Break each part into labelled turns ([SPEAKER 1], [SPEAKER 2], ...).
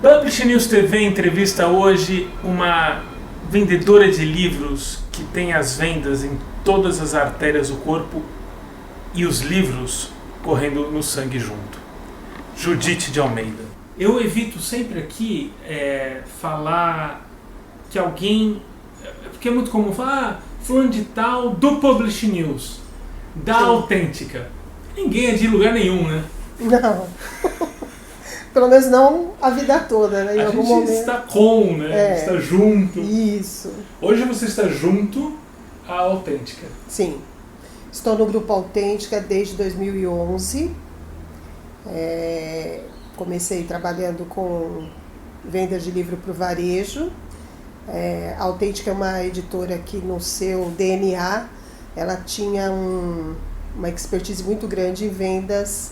[SPEAKER 1] Publish News TV entrevista hoje uma vendedora de livros que tem as vendas em todas as artérias do corpo e os livros correndo no sangue junto. Judite de Almeida. Eu evito sempre aqui falar que alguém... Porque é muito comum falar, fulano de tal do Publish News, da
[SPEAKER 2] Sim.
[SPEAKER 1] Autêntica. Ninguém é de lugar nenhum, né?
[SPEAKER 2] Não. Pelo menos não a vida toda, né? Em
[SPEAKER 1] A
[SPEAKER 2] algum
[SPEAKER 1] gente
[SPEAKER 2] momento.
[SPEAKER 1] está com, né? Está junto.
[SPEAKER 2] Isso.
[SPEAKER 1] Hoje você está junto à Autêntica.
[SPEAKER 2] Sim. Estou no Grupo Autêntica desde 2011. Comecei trabalhando com vendas de livro para o varejo. A Autêntica é uma editora que no seu DNA ela tinha uma expertise muito grande em vendas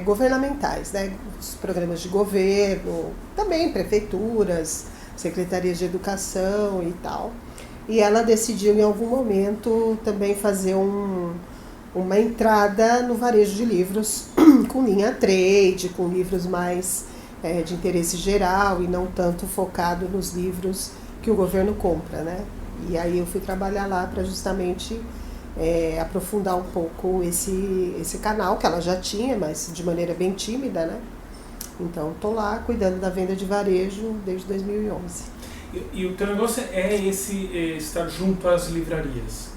[SPEAKER 2] governamentais, né? Os programas de governo, também prefeituras, secretarias de educação e tal. E ela decidiu em algum momento também fazer uma entrada no varejo de livros com linha trade, com livros mais de interesse geral e não tanto focado nos livros que o governo compra, né? E aí eu fui trabalhar lá para justamente aprofundar um pouco esse canal que ela já tinha, mas de maneira bem tímida, né? Então estou lá cuidando da venda de varejo desde 2011.
[SPEAKER 1] E o teu negócio é estar junto às livrarias?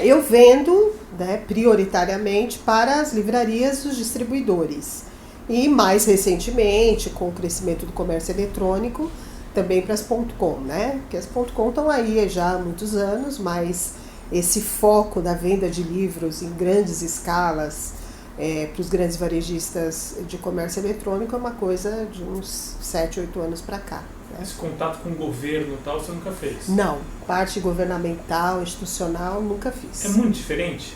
[SPEAKER 2] Eu vendo, né, prioritariamente para as livrarias dos distribuidores. E mais recentemente, com o crescimento do comércio eletrônico, também para as .com, né? Porque as .com estão aí já há muitos anos, mas esse foco da venda de livros em grandes escalas para os grandes varejistas de comércio eletrônico é uma coisa de uns 7, 8 anos para cá. Né?
[SPEAKER 1] Esse contato com o governo e tal você nunca fez?
[SPEAKER 2] Não, parte governamental, institucional, nunca fiz.
[SPEAKER 1] É muito diferente?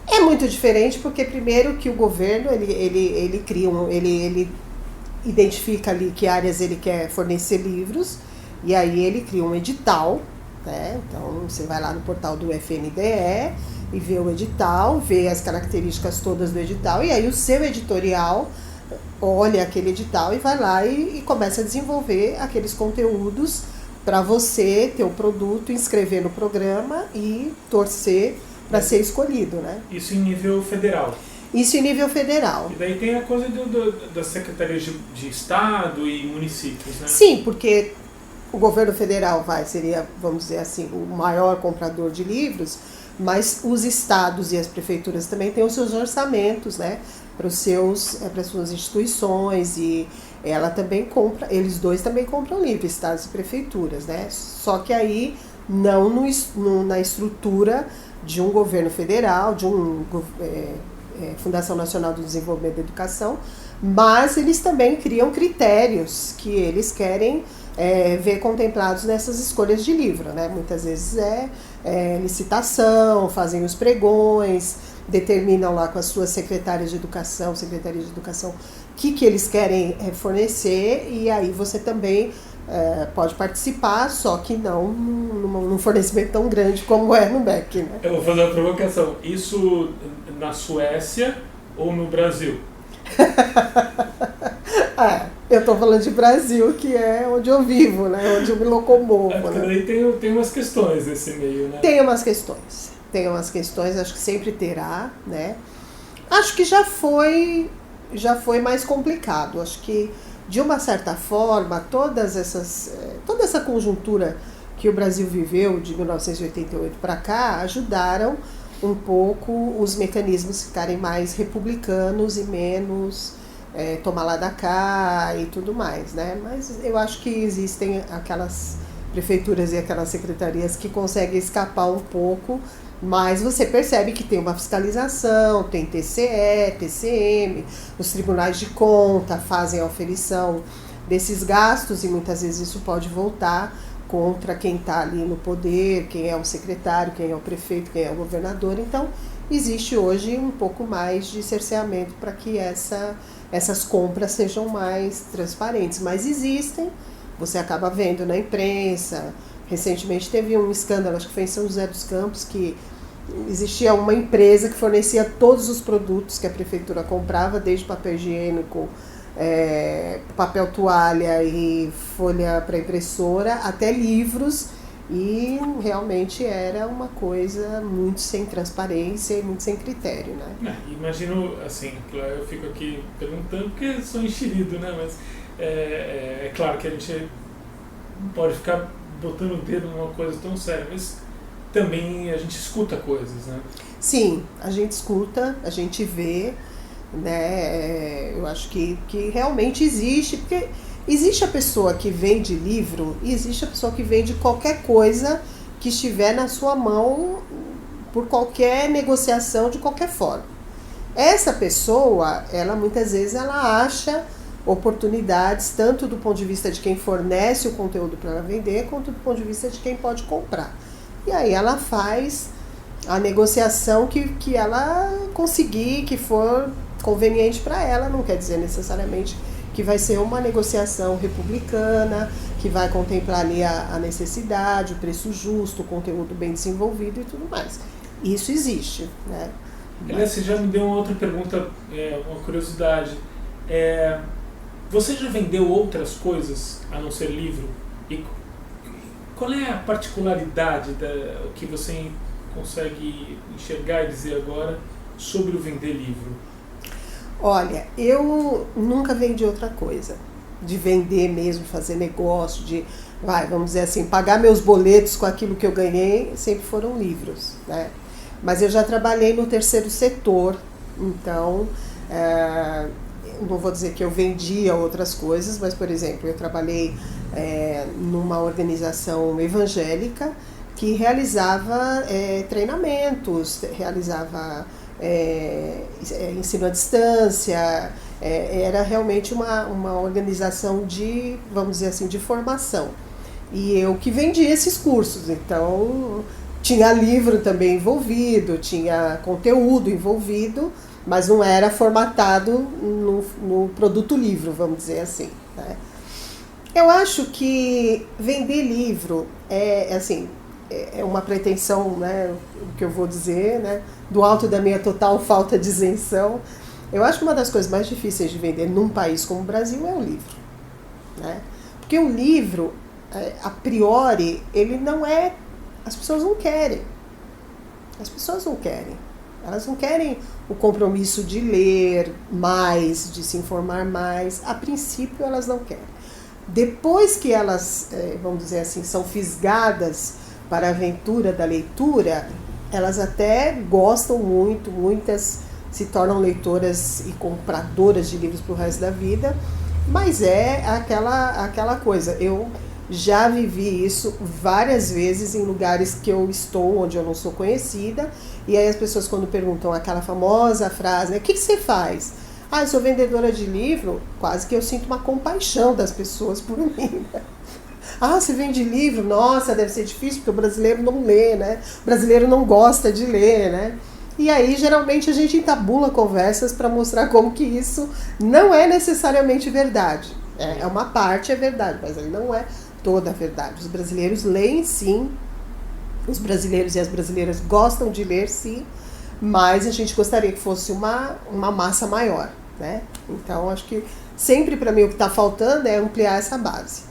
[SPEAKER 2] É muito diferente porque primeiro que o governo ele cria ele identifica ali que áreas ele quer fornecer livros e aí ele cria um edital, né? Então você vai lá no portal do FNDE e vê o edital, vê as características todas do edital e aí o seu editorial olha aquele edital e vai lá e começa a desenvolver aqueles conteúdos para você ter o produto, inscrever no programa e torcer para ser escolhido, né?
[SPEAKER 1] Isso em nível federal?
[SPEAKER 2] Isso em nível federal.
[SPEAKER 1] E daí tem a coisa das secretarias de Estado e municípios, né?
[SPEAKER 2] Sim, porque o governo federal seria, vamos dizer assim, o maior comprador de livros, mas os estados e as prefeituras também têm os seus orçamentos, né? Para as suas instituições e ela também compra, eles dois também compram livros, estados e prefeituras, né? Só que aí não na estrutura de um governo federal, de Fundação Nacional do Desenvolvimento da Educação, mas eles também criam critérios que eles querem ver contemplados nessas escolhas de livro, né? Muitas vezes licitação, fazem os pregões, determinam lá com as suas secretária de educação, o que eles querem fornecer e aí você também pode participar, só que não num fornecimento tão grande como é no MEC, né?
[SPEAKER 1] Eu vou fazer uma provocação. Isso na Suécia ou no Brasil?
[SPEAKER 2] Eu estou falando de Brasil, que é onde eu vivo, né? Onde eu me locomovo.
[SPEAKER 1] Porque
[SPEAKER 2] né?
[SPEAKER 1] daí tem umas questões nesse meio, né?
[SPEAKER 2] Tem umas questões, acho que sempre terá, né? Acho que já foi mais complicado. Acho que, de uma certa forma, toda essa conjuntura que o Brasil viveu de 1988 para cá ajudaram um pouco os mecanismos ficarem mais republicanos e menos tomar lá da cá e tudo mais, né? Mas eu acho que existem aquelas prefeituras e aquelas secretarias que conseguem escapar um pouco, mas você percebe que tem uma fiscalização, tem TCE, TCM, os tribunais de conta fazem a oferição desses gastos e muitas vezes isso pode voltar contra quem está ali no poder, quem é o secretário, quem é o prefeito, quem é o governador. Então, existe hoje um pouco mais de cerceamento para que essas compras sejam mais transparentes. Mas existem, você acaba vendo na imprensa. Recentemente teve um escândalo, acho que foi em São José dos Campos, que existia uma empresa que fornecia todos os produtos que a prefeitura comprava, desde papel higiênico, papel toalha e folha para impressora, até livros, e realmente era uma coisa muito sem transparência e muito sem critério, né?
[SPEAKER 1] Imagino, assim, eu fico aqui perguntando porque sou enxerido, né? Mas é claro que a gente não pode ficar botando o dedo numa coisa tão séria, mas também a gente escuta coisas, né?
[SPEAKER 2] Sim, a gente escuta, a gente vê, né? Eu acho que realmente existe, porque existe a pessoa que vende livro e existe a pessoa que vende qualquer coisa que estiver na sua mão por qualquer negociação de qualquer forma. Essa pessoa, ela muitas vezes ela acha oportunidades tanto do ponto de vista de quem fornece o conteúdo para ela vender, quanto do ponto de vista de quem pode comprar. E aí ela faz a negociação que ela conseguir, que for conveniente para ela, não quer dizer necessariamente que vai ser uma negociação republicana, que vai contemplar ali a necessidade, o preço justo, o conteúdo bem desenvolvido e tudo mais. Isso existe, né?
[SPEAKER 1] Aliás, você já me deu uma outra pergunta, uma curiosidade. Você já vendeu outras coisas a não ser livro? E qual é a particularidade que você consegue enxergar e dizer agora sobre o vender livro?
[SPEAKER 2] Olha, eu nunca vendi outra coisa. De vender mesmo, fazer negócio, vamos dizer assim, pagar meus boletos com aquilo que eu ganhei, sempre foram livros, né? Mas eu já trabalhei no terceiro setor, então, não vou dizer que eu vendia outras coisas, mas, por exemplo, eu trabalhei numa organização evangélica que realizava treinamentos, realizava ensino à distância, era realmente uma organização de, vamos dizer assim, de formação. E eu que vendia esses cursos, então tinha livro também envolvido, tinha conteúdo envolvido, mas não era formatado no produto livro, vamos dizer assim, né? Eu acho que vender livro é uma pretensão, né, o que eu vou dizer, né, do alto da minha total falta de isenção. Eu acho que uma das coisas mais difíceis de vender num país como o Brasil é o livro, né? Porque o livro, a priori, ele não é... As pessoas não querem. As pessoas não querem. Elas não querem o compromisso de ler mais, de se informar mais. A princípio, elas não querem. Depois que elas, vamos dizer assim, são fisgadas para a aventura da leitura, elas até gostam muito, muitas se tornam leitoras e compradoras de livros para o resto da vida, mas é aquela coisa. Eu já vivi isso várias vezes em lugares que eu estou, onde eu não sou conhecida, e aí as pessoas quando perguntam aquela famosa frase, né, o que você faz? Eu sou vendedora de livro, quase que eu sinto uma compaixão das pessoas por mim. Você vende livro? Nossa, deve ser difícil, porque o brasileiro não lê, né? O brasileiro não gosta de ler, né? E aí, geralmente, a gente entabula conversas para mostrar como que isso não é necessariamente verdade. Uma parte é verdade, mas ele não é toda a verdade. Os brasileiros leem, sim. Os brasileiros e as brasileiras gostam de ler, sim. Mas a gente gostaria que fosse uma massa maior, né? Então, acho que sempre para mim o que está faltando é ampliar essa base.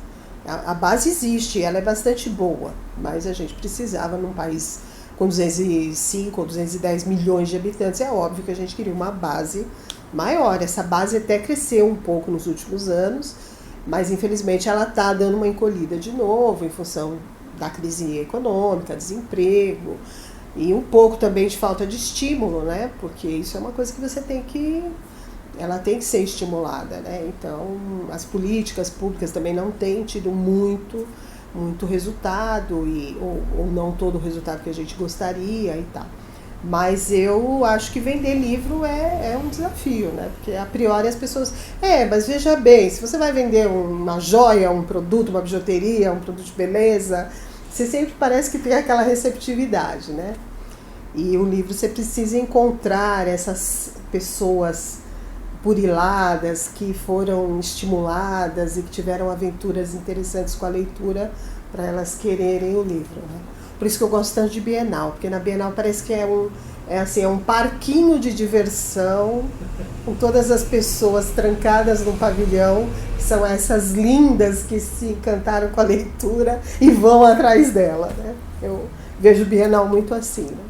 [SPEAKER 2] A base existe, ela é bastante boa, mas a gente precisava, num país com 205 ou 210 milhões de habitantes, é óbvio que a gente queria uma base maior. Essa base até cresceu um pouco nos últimos anos, mas infelizmente ela está dando uma encolhida de novo em função da crise econômica, desemprego e um pouco também de falta de estímulo, né? Porque isso é uma coisa que você ela tem que ser estimulada, né? Então, as políticas públicas também não têm tido muito resultado, ou não todo o resultado que a gente gostaria e tal. Mas eu acho que vender livro é um desafio, né? Porque a priori as pessoas... mas veja bem, se você vai vender uma joia, um produto, uma bijuteria, um produto de beleza, você sempre parece que tem aquela receptividade, né? E o livro você precisa encontrar essas pessoas buriladas, que foram estimuladas e que tiveram aventuras interessantes com a leitura para elas quererem o livro, né? Por isso que eu gosto tanto de Bienal, porque na Bienal parece que é É assim, é um parquinho de diversão, com todas as pessoas trancadas num pavilhão, que são essas lindas que se encantaram com a leitura e vão atrás dela, né? Eu vejo Bienal muito assim, né?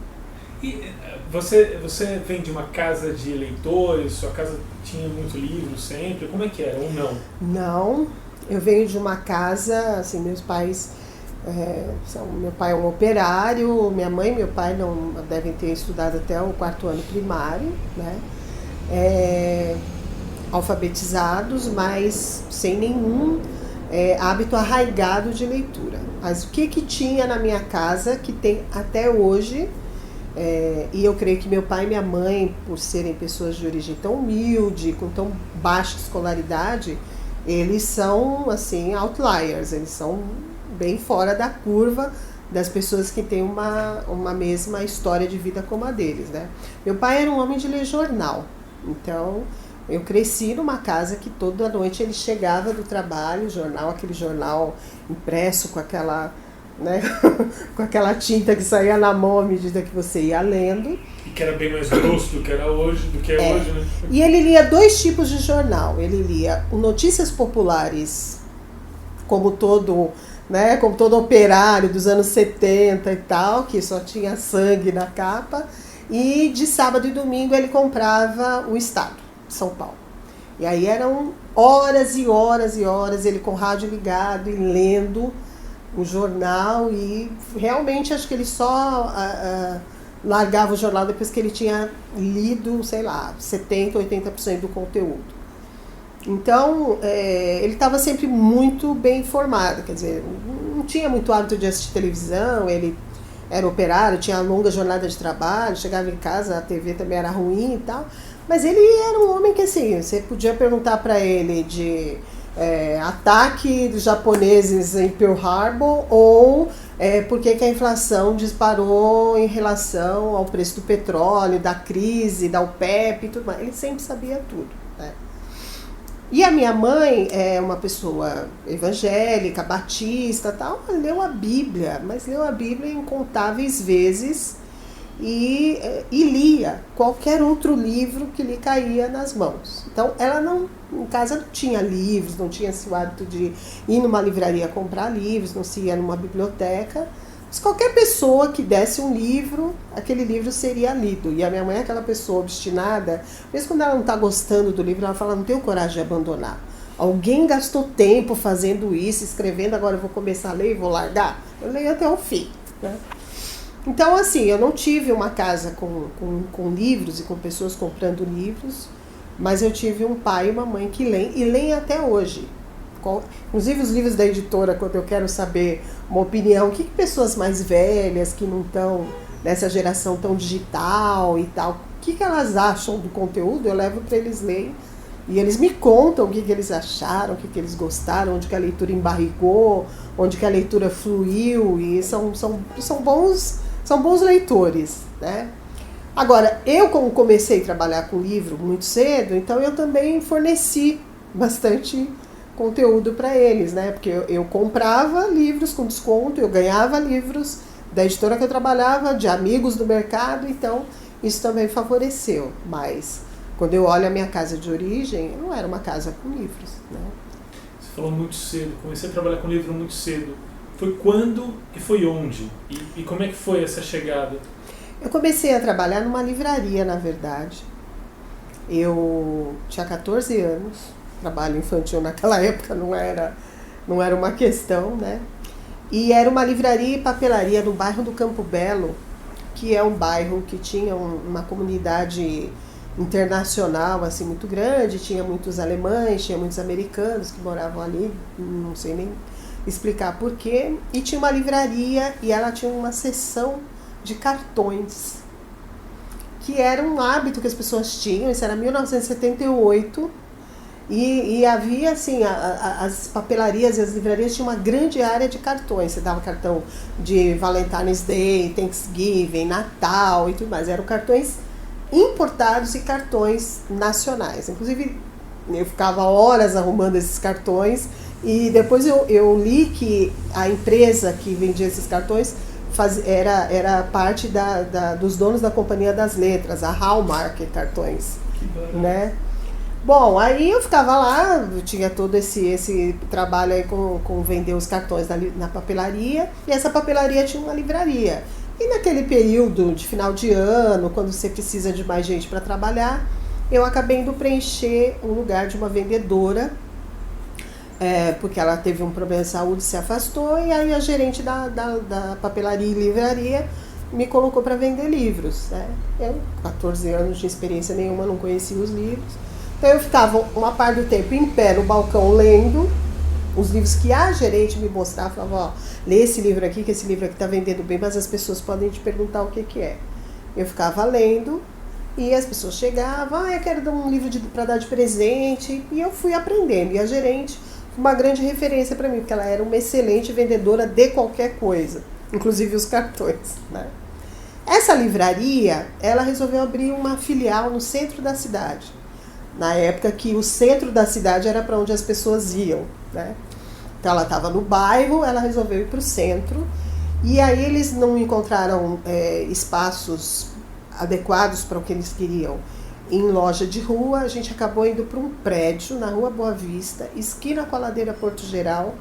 [SPEAKER 1] E você vem de uma casa de leitores, sua casa tinha muito livro sempre, como é que era, ou não?
[SPEAKER 2] Não, eu venho de uma casa, assim, meus pais... meu pai é um operário, minha mãe e meu pai não devem ter estudado até o 4º ano primário, né? Alfabetizados, mas sem nenhum hábito arraigado de leitura. Mas o que tinha na minha casa, que tem até hoje, e eu creio que meu pai e minha mãe, por serem pessoas de origem tão humilde, com tão baixa escolaridade, eles são, assim, outliers, eles são bem fora da curva das pessoas que têm uma mesma história de vida como a deles, né? Meu pai era um homem de ler jornal, então eu cresci numa casa que toda noite ele chegava do trabalho, jornal, aquele jornal impresso com aquela, né, com aquela tinta que saía na mão à medida que você ia lendo.
[SPEAKER 1] E que era bem mais grosso do que era hoje, hoje, né?
[SPEAKER 2] E ele lia 2 tipos de jornal. Ele lia o Notícias Populares, como todo operário dos anos 70 e tal, que só tinha sangue na capa, e de sábado e domingo ele comprava o Estado, São Paulo. E aí eram horas e horas e horas ele com o rádio ligado e lendo o jornal, e realmente acho que ele só largava o jornal depois que ele tinha lido, sei lá, 70%, 80% do conteúdo. Então, ele estava sempre muito bem informado, quer dizer, não tinha muito hábito de assistir televisão, ele era operário, tinha longa jornada de trabalho, chegava em casa, a TV também era ruim e tal, mas ele era um homem que, assim, você podia perguntar para ele de ataque dos japoneses em Pearl Harbor ou por que a inflação disparou em relação ao preço do petróleo, da crise, da OPEP e tudo mais, ele sempre sabia tudo, né? E a minha mãe é uma pessoa evangélica, batista, tal, leu a Bíblia, mas leu a Bíblia incontáveis vezes e lia qualquer outro livro que lhe caía nas mãos. Então, ela em casa não tinha livros, não tinha o hábito de ir numa livraria comprar livros, não se ia numa biblioteca. Mas qualquer pessoa que desse um livro, aquele livro seria lido. E a minha mãe é aquela pessoa obstinada, mesmo quando ela não está gostando do livro, ela fala, não tenho coragem de abandonar. Alguém gastou tempo fazendo isso, escrevendo, agora eu vou começar a ler e vou largar? Eu leio até o fim, né? Então, assim, eu não tive uma casa com livros e com pessoas comprando livros, mas eu tive um pai e uma mãe que leem, e leem até hoje. Inclusive os livros da editora, quando eu quero saber uma opinião, o que pessoas mais velhas, que não estão nessa geração tão digital e tal, o que elas acham do conteúdo, eu levo para eles lerem. E eles me contam o que eles acharam, o que eles gostaram, onde que a leitura embarrigou, onde que a leitura fluiu, e são bons leitores, né? Agora, eu como comecei a trabalhar com livro muito cedo, então eu também forneci bastante conteúdo para eles, né? Porque eu comprava livros com desconto, eu ganhava livros da editora que eu trabalhava, de amigos do mercado, então isso também favoreceu. Mas quando eu olho a minha casa de origem, não era uma casa com livros, né?
[SPEAKER 1] Você falou muito cedo, comecei a trabalhar com livro muito cedo. Foi quando e foi onde? E como é que foi essa chegada?
[SPEAKER 2] Eu comecei a trabalhar numa livraria, na verdade. Eu tinha 14 anos, trabalho infantil naquela época não era uma questão, né? E era uma livraria e papelaria no bairro do Campo Belo, que é um bairro que tinha uma comunidade internacional assim muito grande, tinha muitos alemães, tinha muitos americanos que moravam ali, não sei nem explicar porquê, e tinha uma livraria e ela tinha uma seção de cartões, que era um hábito que as pessoas tinham, isso era 1978, e havia assim, as papelarias e as livrarias tinham uma grande área de cartões, você dava cartão de Valentine's Day, Thanksgiving, Natal e tudo mais, eram cartões importados e cartões nacionais. Inclusive, eu ficava horas arrumando esses cartões e depois eu li que a empresa que vendia esses cartões era parte dos donos da Companhia das Letras, a Hallmark Cartões, né? Bom, aí eu ficava lá, eu tinha todo esse trabalho aí com vender os cartões na papelaria, e essa papelaria tinha uma livraria. E naquele período de final de ano, quando você precisa de mais gente para trabalhar, eu acabei indo preencher o lugar de uma vendedora, porque ela teve um problema de saúde, se afastou, e aí a gerente da papelaria e livraria me colocou para vender livros, né? Eu, 14 anos de experiência nenhuma, não conhecia os livros. Então eu ficava uma parte do tempo em pé no balcão lendo os livros que a gerente me mostrava, falava, ó, lê esse livro aqui, que esse livro aqui está vendendo bem, mas as pessoas podem te perguntar o que é. Eu ficava lendo e as pessoas chegavam, eu quero dar um livro para dar de presente, e eu fui aprendendo. E a gerente, uma grande referência para mim, porque ela era uma excelente vendedora de qualquer coisa, inclusive os cartões, né? Essa livraria, ela resolveu abrir uma filial no centro da cidade, na época que o centro da cidade era para onde as pessoas iam, né? Então ela estava no bairro, ela resolveu ir para o centro, e aí eles não encontraram espaços adequados para o que eles queriam em loja de rua. A gente acabou indo para um prédio na Rua Boa Vista, esquina com a Ladeira Porto Geral,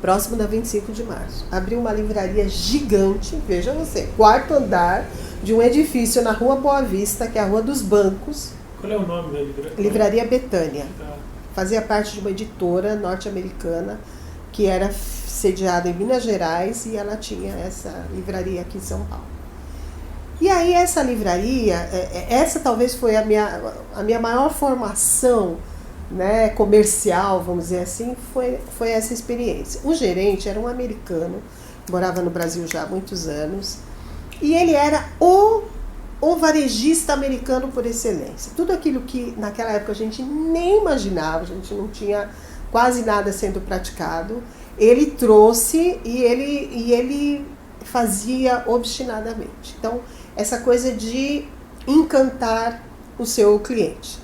[SPEAKER 2] próximo da 25 de março. Abriu uma livraria gigante, veja você, 4º andar de um edifício na Rua Boa Vista, que é a Rua dos Bancos.
[SPEAKER 1] Qual é o nome da livraria?
[SPEAKER 2] Livraria Betânia.
[SPEAKER 1] Tá.
[SPEAKER 2] Fazia parte de uma editora norte-americana que era sediada em Minas Gerais, e ela tinha essa livraria aqui em São Paulo. E aí essa livraria, essa talvez foi a minha maior formação, né, comercial, vamos dizer assim, foi essa experiência. O gerente era um americano, morava no Brasil já há muitos anos, e ele era o varejista americano por excelência. Tudo aquilo que naquela época a gente nem imaginava, a gente não tinha quase nada sendo praticado, ele trouxe e ele fazia obstinadamente. Então, essa coisa de encantar o seu cliente,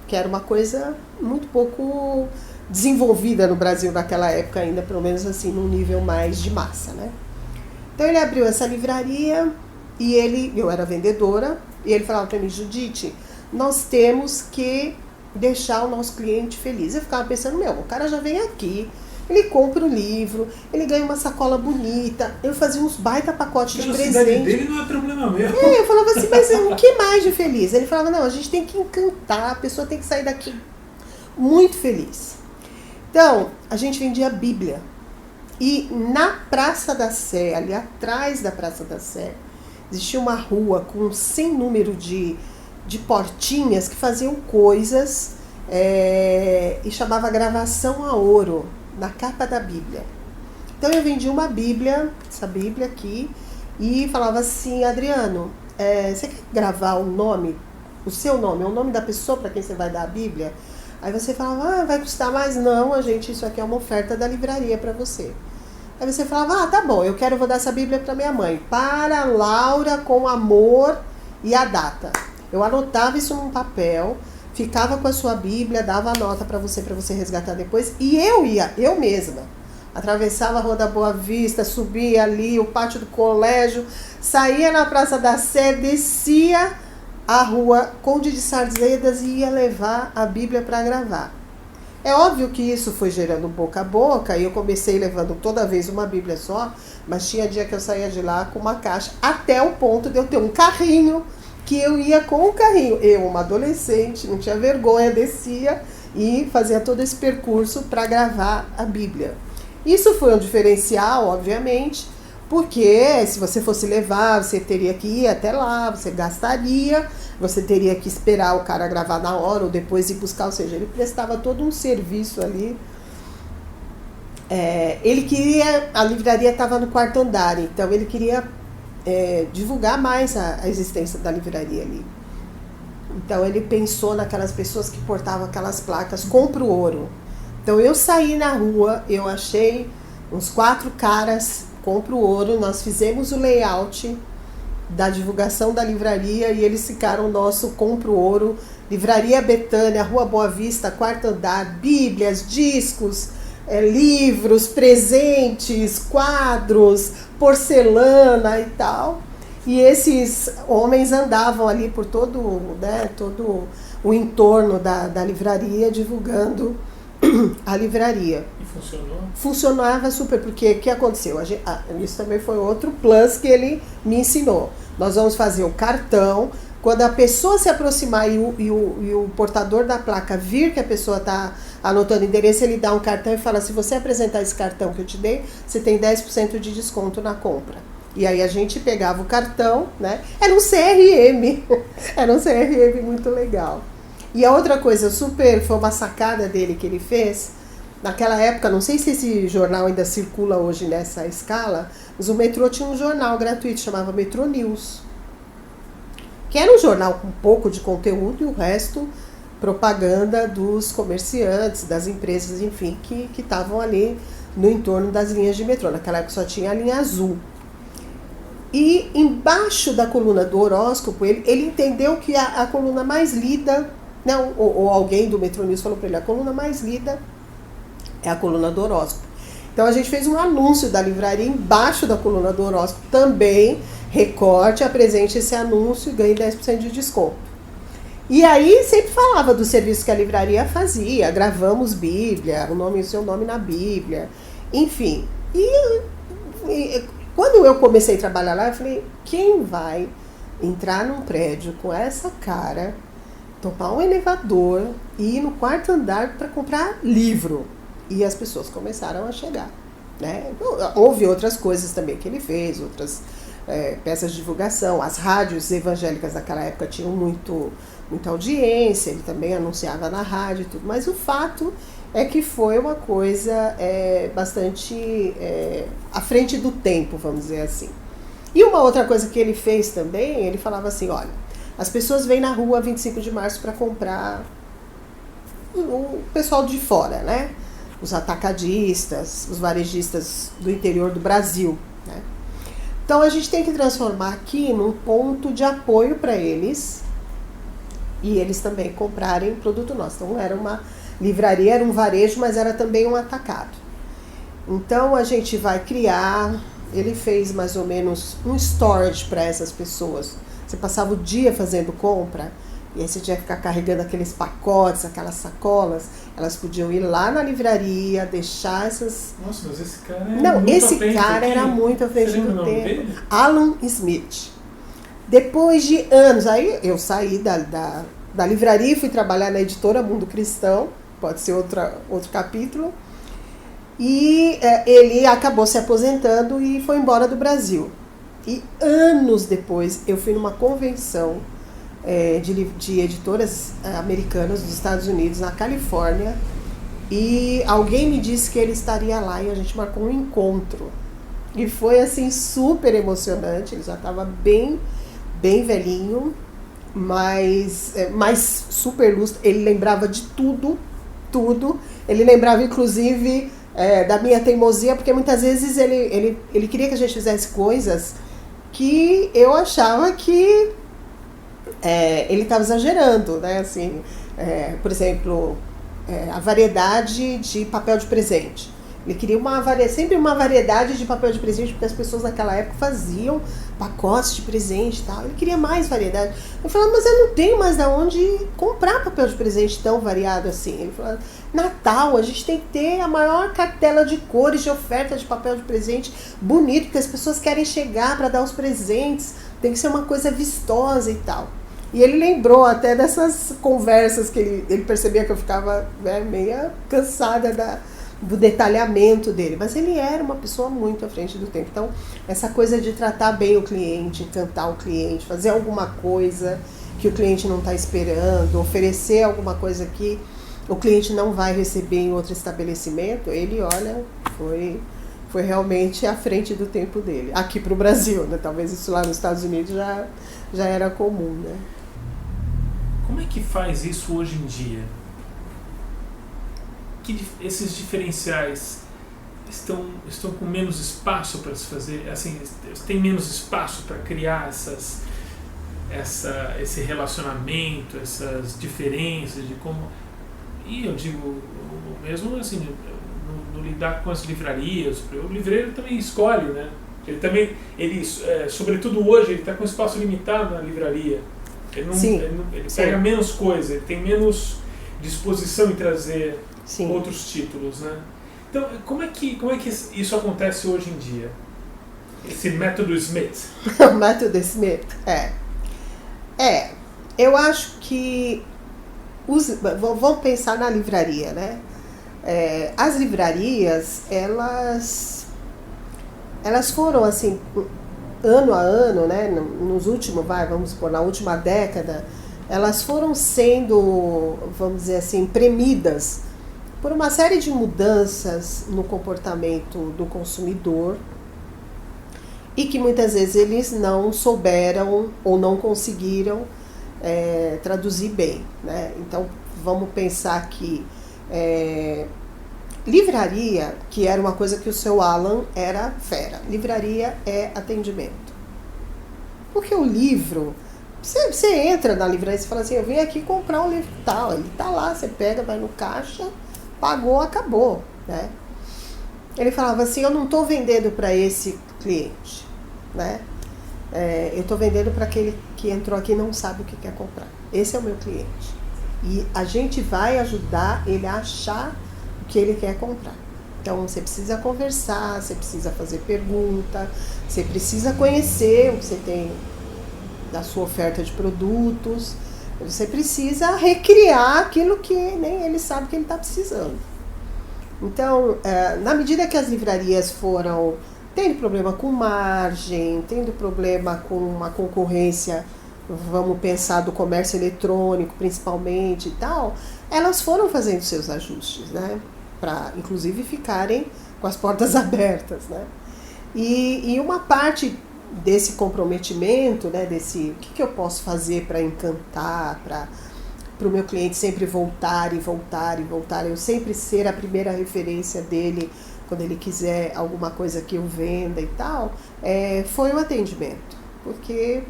[SPEAKER 2] que era uma coisa muito pouco desenvolvida no Brasil naquela época ainda, pelo menos assim, num nível mais de massa, né? Então ele abriu essa livraria e eu era vendedora, e ele falava para mim, Judite, nós temos que deixar o nosso cliente feliz. Eu ficava pensando, o cara já vem aqui, ele compra o livro, ele ganha uma sacola bonita, eu fazia uns baita pacotes de presente. A
[SPEAKER 1] felicidade dele não é problema meu.
[SPEAKER 2] Eu falava assim, mas o que mais de feliz? Ele falava, não, a gente tem que encantar, a pessoa tem que sair daqui muito feliz. Então, a gente vendia a Bíblia. E na Praça da Sé, ali atrás da Praça da Sé, existia uma rua com um sem número de portinhas que faziam coisas e chamava gravação a ouro na capa da Bíblia. Então eu vendi uma Bíblia, essa Bíblia aqui, e falava assim, Adriano, você quer gravar o seu nome, o nome da pessoa para quem você vai dar a Bíblia? Aí você falava, vai custar mais? Não, isso aqui é uma oferta da livraria para você. Aí você falava, tá bom, eu vou dar essa Bíblia para minha mãe, para Laura com amor e a data. Eu anotava isso num papel, ficava com a sua Bíblia, dava a nota para você resgatar depois, e eu mesma, atravessava a Rua da Boa Vista, subia ali o pátio do colégio, saía na Praça da Sé, descia a Rua Conde de Sarzedas e ia levar a Bíblia para gravar. É óbvio que isso foi gerando boca a boca, e eu comecei levando toda vez uma Bíblia só, mas tinha dia que eu saía de lá com uma caixa, até o ponto de eu ter um carrinho, que eu ia com o carrinho. Eu, uma adolescente, não tinha vergonha, descia e fazia todo esse percurso para gravar a Bíblia. Isso foi um diferencial, obviamente, porque se você fosse levar, você teria que ir até lá, você gastaria, você teria que esperar o cara gravar na hora ou depois ir buscar, ou seja, ele prestava todo um serviço ali. A livraria estava no 4º andar, então ele queria divulgar mais a existência da livraria ali. Então ele pensou naquelas pessoas que portavam aquelas placas, compra o ouro. Então eu saí na rua, eu achei uns 4 caras, compra o ouro, nós fizemos o layout da divulgação da livraria e eles ficaram nosso compra o ouro, Livraria Betânia, Rua Boa Vista, 4º andar, bíblias, discos, livros, presentes, quadros, porcelana e tal. E esses homens andavam ali por todo, né, todo o entorno da livraria, divulgando a livraria.
[SPEAKER 1] E funcionou?
[SPEAKER 2] Funcionava super, porque o que aconteceu? Isso também foi outro plus que ele me ensinou. Nós vamos fazer o cartão. Quando a pessoa se aproximar e o portador da placa vir que a pessoa está anotando o endereço, ele dá um cartão e fala: se você apresentar esse cartão que eu te dei, você tem 10% de desconto na compra. E aí a gente pegava o cartão, né? Era um CRM, era um CRM muito legal. E a outra coisa foi uma sacada dele que ele fez, naquela época, não sei se esse jornal ainda circula hoje nessa escala, mas o metrô tinha um jornal gratuito, chamava Metrô News, que era um jornal com um pouco de conteúdo e o resto propaganda dos comerciantes, das empresas, enfim, que estavam ali no entorno das linhas de metrô. Naquela época só tinha a linha azul. E embaixo da coluna do horóscopo, ele entendeu que a coluna mais lida, né, ou alguém do Metrô News falou para ele: a coluna mais lida é a coluna do horóscopo. Então a gente fez um anúncio da livraria embaixo da coluna do horóscopo também, recorte, apresente esse anúncio e ganhe 10% de desconto. E aí sempre falava do serviço que a livraria fazia, gravamos Bíblia, o seu nome na Bíblia, enfim. E quando eu comecei a trabalhar lá, eu falei: quem vai entrar num prédio com essa cara, tomar um elevador e ir no quarto andar para comprar livro? E as pessoas começaram a chegar, né? Houve outras coisas também que ele fez, outras peças de divulgação. As rádios evangélicas daquela época tinham muita audiência, ele também anunciava na rádio e tudo, mas o fato é que foi uma coisa bastante à frente do tempo, vamos dizer assim. E uma outra coisa que ele fez também, ele falava assim: olha, as pessoas vêm na rua 25 de março para comprar, o pessoal de fora, né? Os atacadistas, os varejistas do interior do Brasil, né? Então a gente tem que transformar aqui num ponto de apoio para eles e eles também comprarem produto nosso. Então era uma livraria, era um varejo, mas era também um atacado. Então a gente vai criar, ele fez mais ou menos um storage para essas pessoas. Você passava o dia fazendo compra e aí você tinha que ficar carregando aqueles pacotes, aquelas sacolas. Elas podiam ir lá na livraria, deixar essas...
[SPEAKER 1] Nossa, mas esse cara
[SPEAKER 2] era muito à frente do tempo. Alan Smith. Depois de anos, aí eu saí da livraria e fui trabalhar na editora Mundo Cristão, pode ser outro capítulo, e ele acabou se aposentando e foi embora do Brasil. E anos depois eu fui numa convenção de editoras americanas dos Estados Unidos, na Califórnia, e alguém me disse que ele estaria lá e a gente marcou um encontro. E foi assim super emocionante. Ele já estava bem velhinho, mas super lúcido. Ele lembrava de tudo. Ele lembrava inclusive da minha teimosia, porque muitas vezes ele queria que a gente fizesse coisas que eu achava que ele estava exagerando, né? Assim, por exemplo, a variedade de papel de presente. Ele queria sempre uma variedade de papel de presente, porque as pessoas naquela época faziam pacotes de presente e tal. Ele queria mais variedade. Eu falava: mas eu não tenho mais de onde comprar papel de presente tão variado assim. Ele falou: Natal, a gente tem que ter a maior cartela de cores de oferta de papel de presente bonito, porque as pessoas querem chegar para dar os presentes, tem que ser uma coisa vistosa e tal. E ele lembrou até dessas conversas que ele percebia que eu ficava meio cansada do detalhamento dele, mas ele era uma pessoa muito à frente do tempo. Então, essa coisa de tratar bem o cliente, encantar o cliente, fazer alguma coisa que o cliente não está esperando, oferecer alguma coisa que o cliente não vai receber em outro estabelecimento, ele, olha, foi realmente à frente do tempo dele. Aqui para o Brasil, né? Talvez isso lá nos Estados Unidos já era comum, né?
[SPEAKER 1] Como é que faz isso hoje em dia? Que esses diferenciais estão com menos espaço para se fazer? Assim, tem menos espaço para criar esse relacionamento, essas diferenças de como... E eu digo mesmo assim, no lidar com as livrarias. O livreiro também escolhe, né? Sobretudo hoje, ele está com espaço limitado na livraria. Ele pega menos coisa, ele tem menos disposição em trazer outros títulos, né? Então, como é que isso acontece hoje em dia? Esse método Smith?
[SPEAKER 2] O método Smith, eu acho que vamos pensar na livraria, né? As livrarias, elas foram assim, ano a ano, né? Nos últimos, vamos supor, na última década, elas foram sendo, vamos dizer assim, premidas por uma série de mudanças no comportamento do consumidor e que muitas vezes eles não souberam ou não conseguiram traduzir bem, né? Então, vamos pensar que livraria, que era uma coisa que o seu Alan era fera. Livraria é atendimento. Porque o livro, você entra na livraria e fala assim, eu vim aqui comprar um livro tal. Ele tá lá, você pega, vai no caixa, pagou, acabou, né? Ele falava assim, eu não estou vendendo para esse cliente, né? Eu estou vendendo para aquele que entrou aqui e não sabe o que quer comprar. Esse é o meu cliente. E a gente vai ajudar ele a achar o que ele quer comprar. Então, você precisa conversar, você precisa fazer pergunta, você precisa conhecer o que você tem da sua oferta de produtos, você precisa recriar aquilo que nem ele sabe que ele está precisando. Então, na medida que as livrarias foram tendo problema com margem, tendo problema com uma concorrência, vamos pensar do comércio eletrônico principalmente e tal, elas foram fazendo seus ajustes, né? Para, inclusive, ficarem com as portas abertas, né? E uma parte desse comprometimento, né? O que eu posso fazer para encantar, para o meu cliente sempre voltar e voltar e voltar, eu sempre ser a primeira referência dele quando ele quiser alguma coisa que eu venda e tal, foi o atendimento. Porque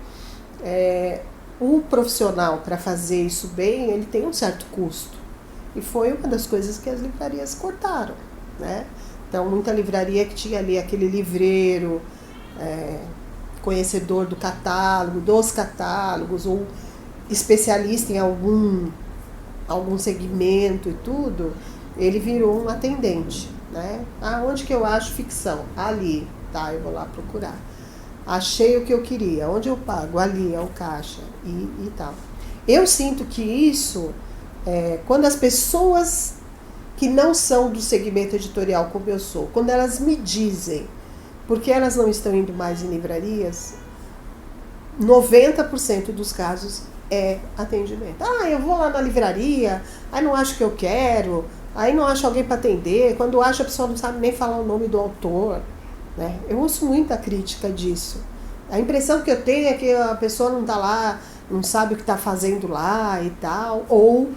[SPEAKER 2] o profissional, para fazer isso bem, ele tem um certo custo. E foi uma das coisas que as livrarias cortaram, né? Então, muita livraria que tinha ali aquele livreiro, conhecedor do catálogo, dos catálogos, ou especialista em algum segmento e tudo, ele virou um atendente, né? Onde que eu acho ficção? Ali, tá, eu vou lá procurar. Achei o que eu queria, onde eu pago? Ali, é o caixa e tal. Eu sinto que isso, quando as pessoas que não são do segmento editorial como eu sou, quando elas me dizem porque elas não estão indo mais em livrarias, 90% dos casos é atendimento. Eu vou lá na livraria, aí não acho o que eu quero, aí não acho alguém para atender, quando acho a pessoa não sabe nem falar o nome do autor, né? Eu ouço muita crítica disso. A impressão que eu tenho é que a pessoa não está lá, não sabe o que está fazendo lá e tal, ou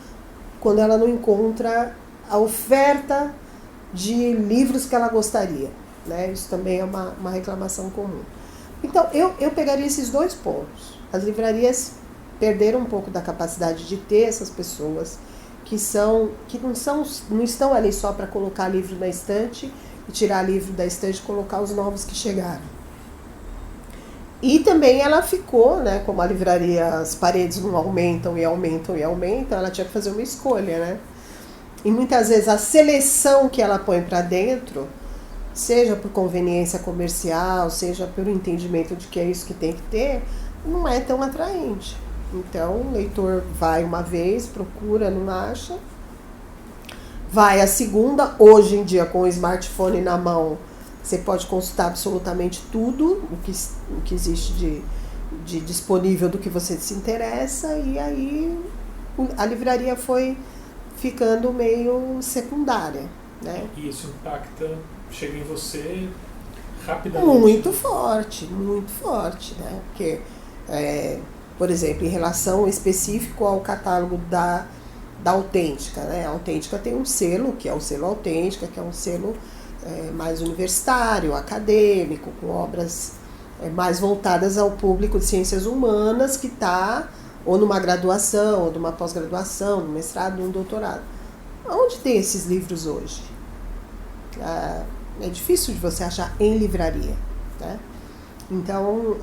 [SPEAKER 2] quando ela não encontra a oferta de livros que ela gostaria, né? Isso também é uma reclamação comum. Então, eu pegaria esses dois pontos. As livrarias perderam um pouco da capacidade de ter essas pessoas que não estão ali só para colocar livro na estante e tirar livro da estante e colocar os novos que chegaram. E também ela ficou, né, como a livraria, as paredes não aumentam e aumentam e aumentam, ela tinha que fazer uma escolha, né? E muitas vezes a seleção que ela põe para dentro, seja por conveniência comercial, seja pelo entendimento de que é isso que tem que ter, não é tão atraente. Então, o leitor vai uma vez, procura, não acha, vai a segunda. Hoje em dia, com o smartphone na mão, você pode consultar absolutamente tudo o que existe de disponível do que você se interessa, e aí a livraria foi ficando meio secundária, né?
[SPEAKER 1] E isso impacta, chega em você rapidamente.
[SPEAKER 2] Muito forte, né? Porque, por exemplo, em relação específico ao catálogo da Autêntica, né? A Autêntica tem um selo, que é o selo Autêntica, que é um selo mais universitário, acadêmico, com obras mais voltadas ao público de ciências humanas, que está ou numa graduação, ou numa pós-graduação, num mestrado, num doutorado. Onde tem esses livros hoje? é difícil de você achar em livraria, né? Então,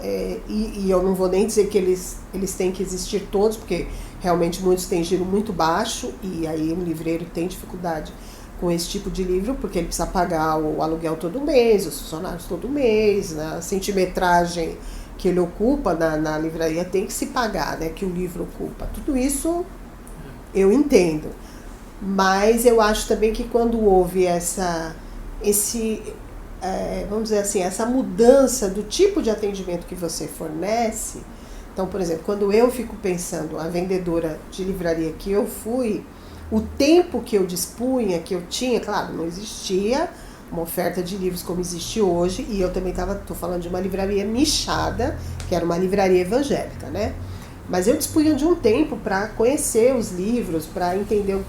[SPEAKER 2] e eu não vou nem dizer que eles têm que existir todos, porque realmente muitos têm giro muito baixo, e aí um livreiro tem dificuldade com esse tipo de livro, porque ele precisa pagar o aluguel todo mês, os funcionários todo mês, né? A centimetragem que ele ocupa na livraria tem que se pagar, né? Que o livro ocupa. Tudo isso eu entendo. Mas eu acho também que quando houve vamos dizer assim, essa mudança do tipo de atendimento que você fornece. Então, por exemplo, quando eu fico pensando, a vendedora de livraria que eu fui, o tempo que eu dispunha, que eu tinha, claro, não existia uma oferta de livros como existe hoje, e eu também estou falando de uma livraria nichada, que era uma livraria evangélica, né? Mas eu dispunha de um tempo para conhecer os livros, para entender o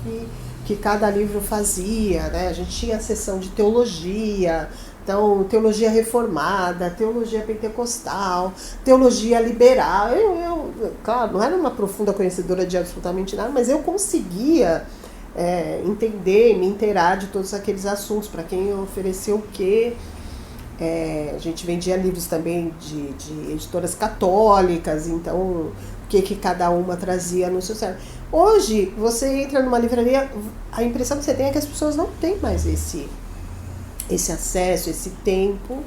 [SPEAKER 2] que cada livro fazia, né? A gente tinha a sessão de teologia, então teologia reformada, teologia pentecostal, teologia liberal. Eu, claro, não era uma profunda conhecedora de absolutamente nada, mas eu conseguia entender, me inteirar de todos aqueles assuntos, para quem ofereceu o quê. A gente vendia livros também de editoras católicas, então o que cada uma trazia no seu cérebro. Hoje, você entra numa livraria, a impressão que você tem é que as pessoas não têm mais esse acesso, esse tempo.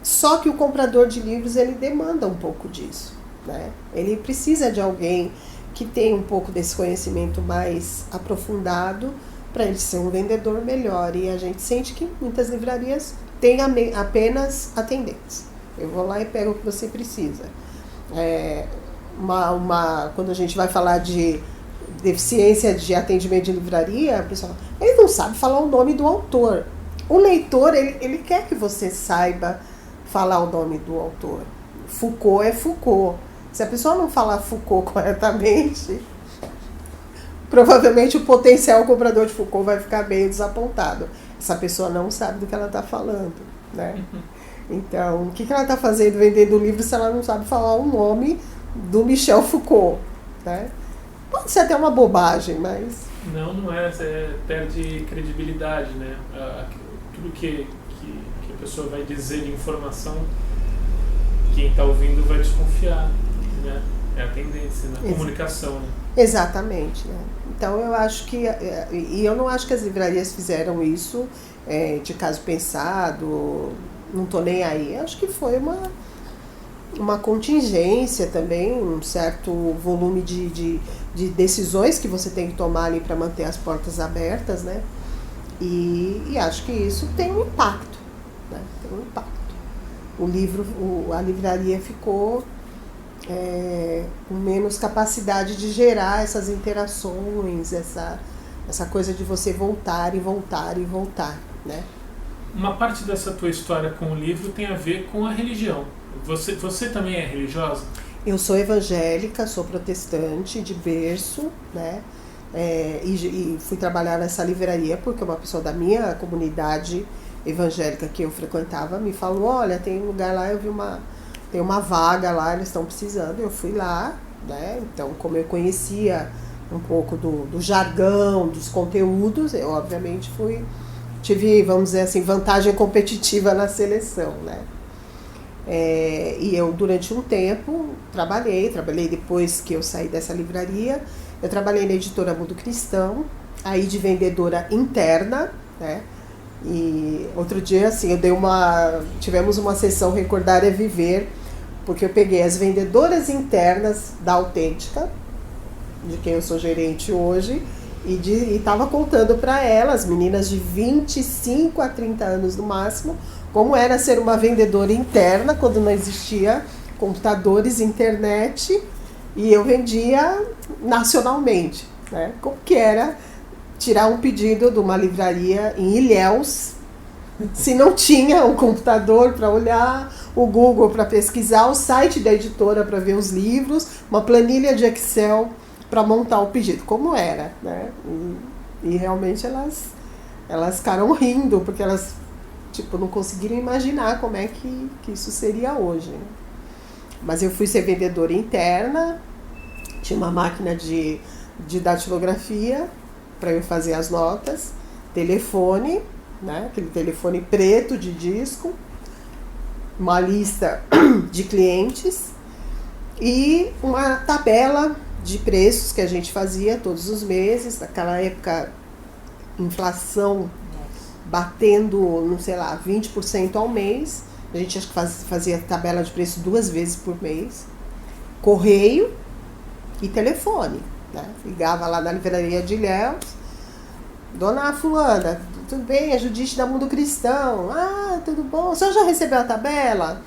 [SPEAKER 2] Só que o comprador de livros, ele demanda um pouco disso, né? Ele precisa de alguém que tenha um pouco desse conhecimento mais aprofundado para ele ser um vendedor melhor. E a gente sente que muitas livrarias têm apenas atendentes. Eu vou lá e pego o que você precisa. Quando a gente vai falar de deficiência de atendimento de livraria, a pessoa fala, ele não sabe falar o nome do autor. O leitor, ele quer que você saiba falar o nome do autor. Foucault é Foucault. Se a pessoa não falar Foucault corretamente, provavelmente o potencial comprador de Foucault vai ficar meio desapontado. Essa pessoa não sabe do que ela está falando, né? Então, o que ela está fazendo vendendo o livro se ela não sabe falar o nome do Michel Foucault, né? Pode ser até uma bobagem, mas...
[SPEAKER 1] Não é. Perde credibilidade, né? Tudo que a pessoa vai dizer de informação, quem está ouvindo vai desconfiar, né? É a tendência, né? Comunicação, né?
[SPEAKER 2] Exatamente, né? Então eu acho que, e eu não acho que as livrarias fizeram isso de caso pensado, não tô nem aí. Eu acho que foi uma contingência também, um certo volume de decisões que você tem que tomar ali para manter as portas abertas, né? E acho que isso tem um impacto, né? Tem um impacto. A livraria ficou com menos capacidade de gerar essas interações, essa coisa de você voltar e voltar e voltar, né?
[SPEAKER 1] Uma parte dessa tua história com o livro tem a ver com a religião. Você também é religiosa?
[SPEAKER 2] Eu sou evangélica, sou protestante de berço, né? E fui trabalhar nessa livraria porque uma pessoa da minha comunidade evangélica que eu frequentava me falou, olha, tem um lugar lá, tem uma vaga lá, eles estão precisando. Eu fui lá, né? Então, como eu conhecia um pouco do jargão, dos conteúdos, eu obviamente tive, vamos dizer assim, vantagem competitiva na seleção, né? E eu, durante um tempo, trabalhei depois que eu saí dessa livraria, eu trabalhei na editora Mundo Cristão, aí de vendedora interna, né? E outro dia, assim, tivemos uma sessão Recordar é Viver, porque eu peguei as vendedoras internas da Autêntica, de quem eu sou gerente hoje, e estava contando para elas, meninas de 25 a 30 anos no máximo, como era ser uma vendedora interna quando não existia computadores, internet, e eu vendia nacionalmente, né? Como que era tirar um pedido de uma livraria em Ilhéus, se não tinha um computador para olhar, o Google para pesquisar, o site da editora para ver os livros, uma planilha de Excel para montar o pedido, como era, né? E realmente elas ficaram rindo, porque elas não conseguiram imaginar como é que isso seria hoje, né? Mas eu fui ser vendedora interna, tinha uma máquina de datilografia para eu fazer as notas, telefone, né? Aquele telefone preto de disco, uma lista de clientes e uma tabela de preços que a gente fazia todos os meses. Naquela época, inflação batendo, não sei lá, 20% ao mês. A gente acho que fazia tabela de preço 2 vezes por mês. Correio e telefone, né? Ligava lá na livraria de Ilhéus. Dona fulana, tudo bem? A Judite da Mundo Cristão. Ah, tudo bom? O senhor já recebeu a tabela?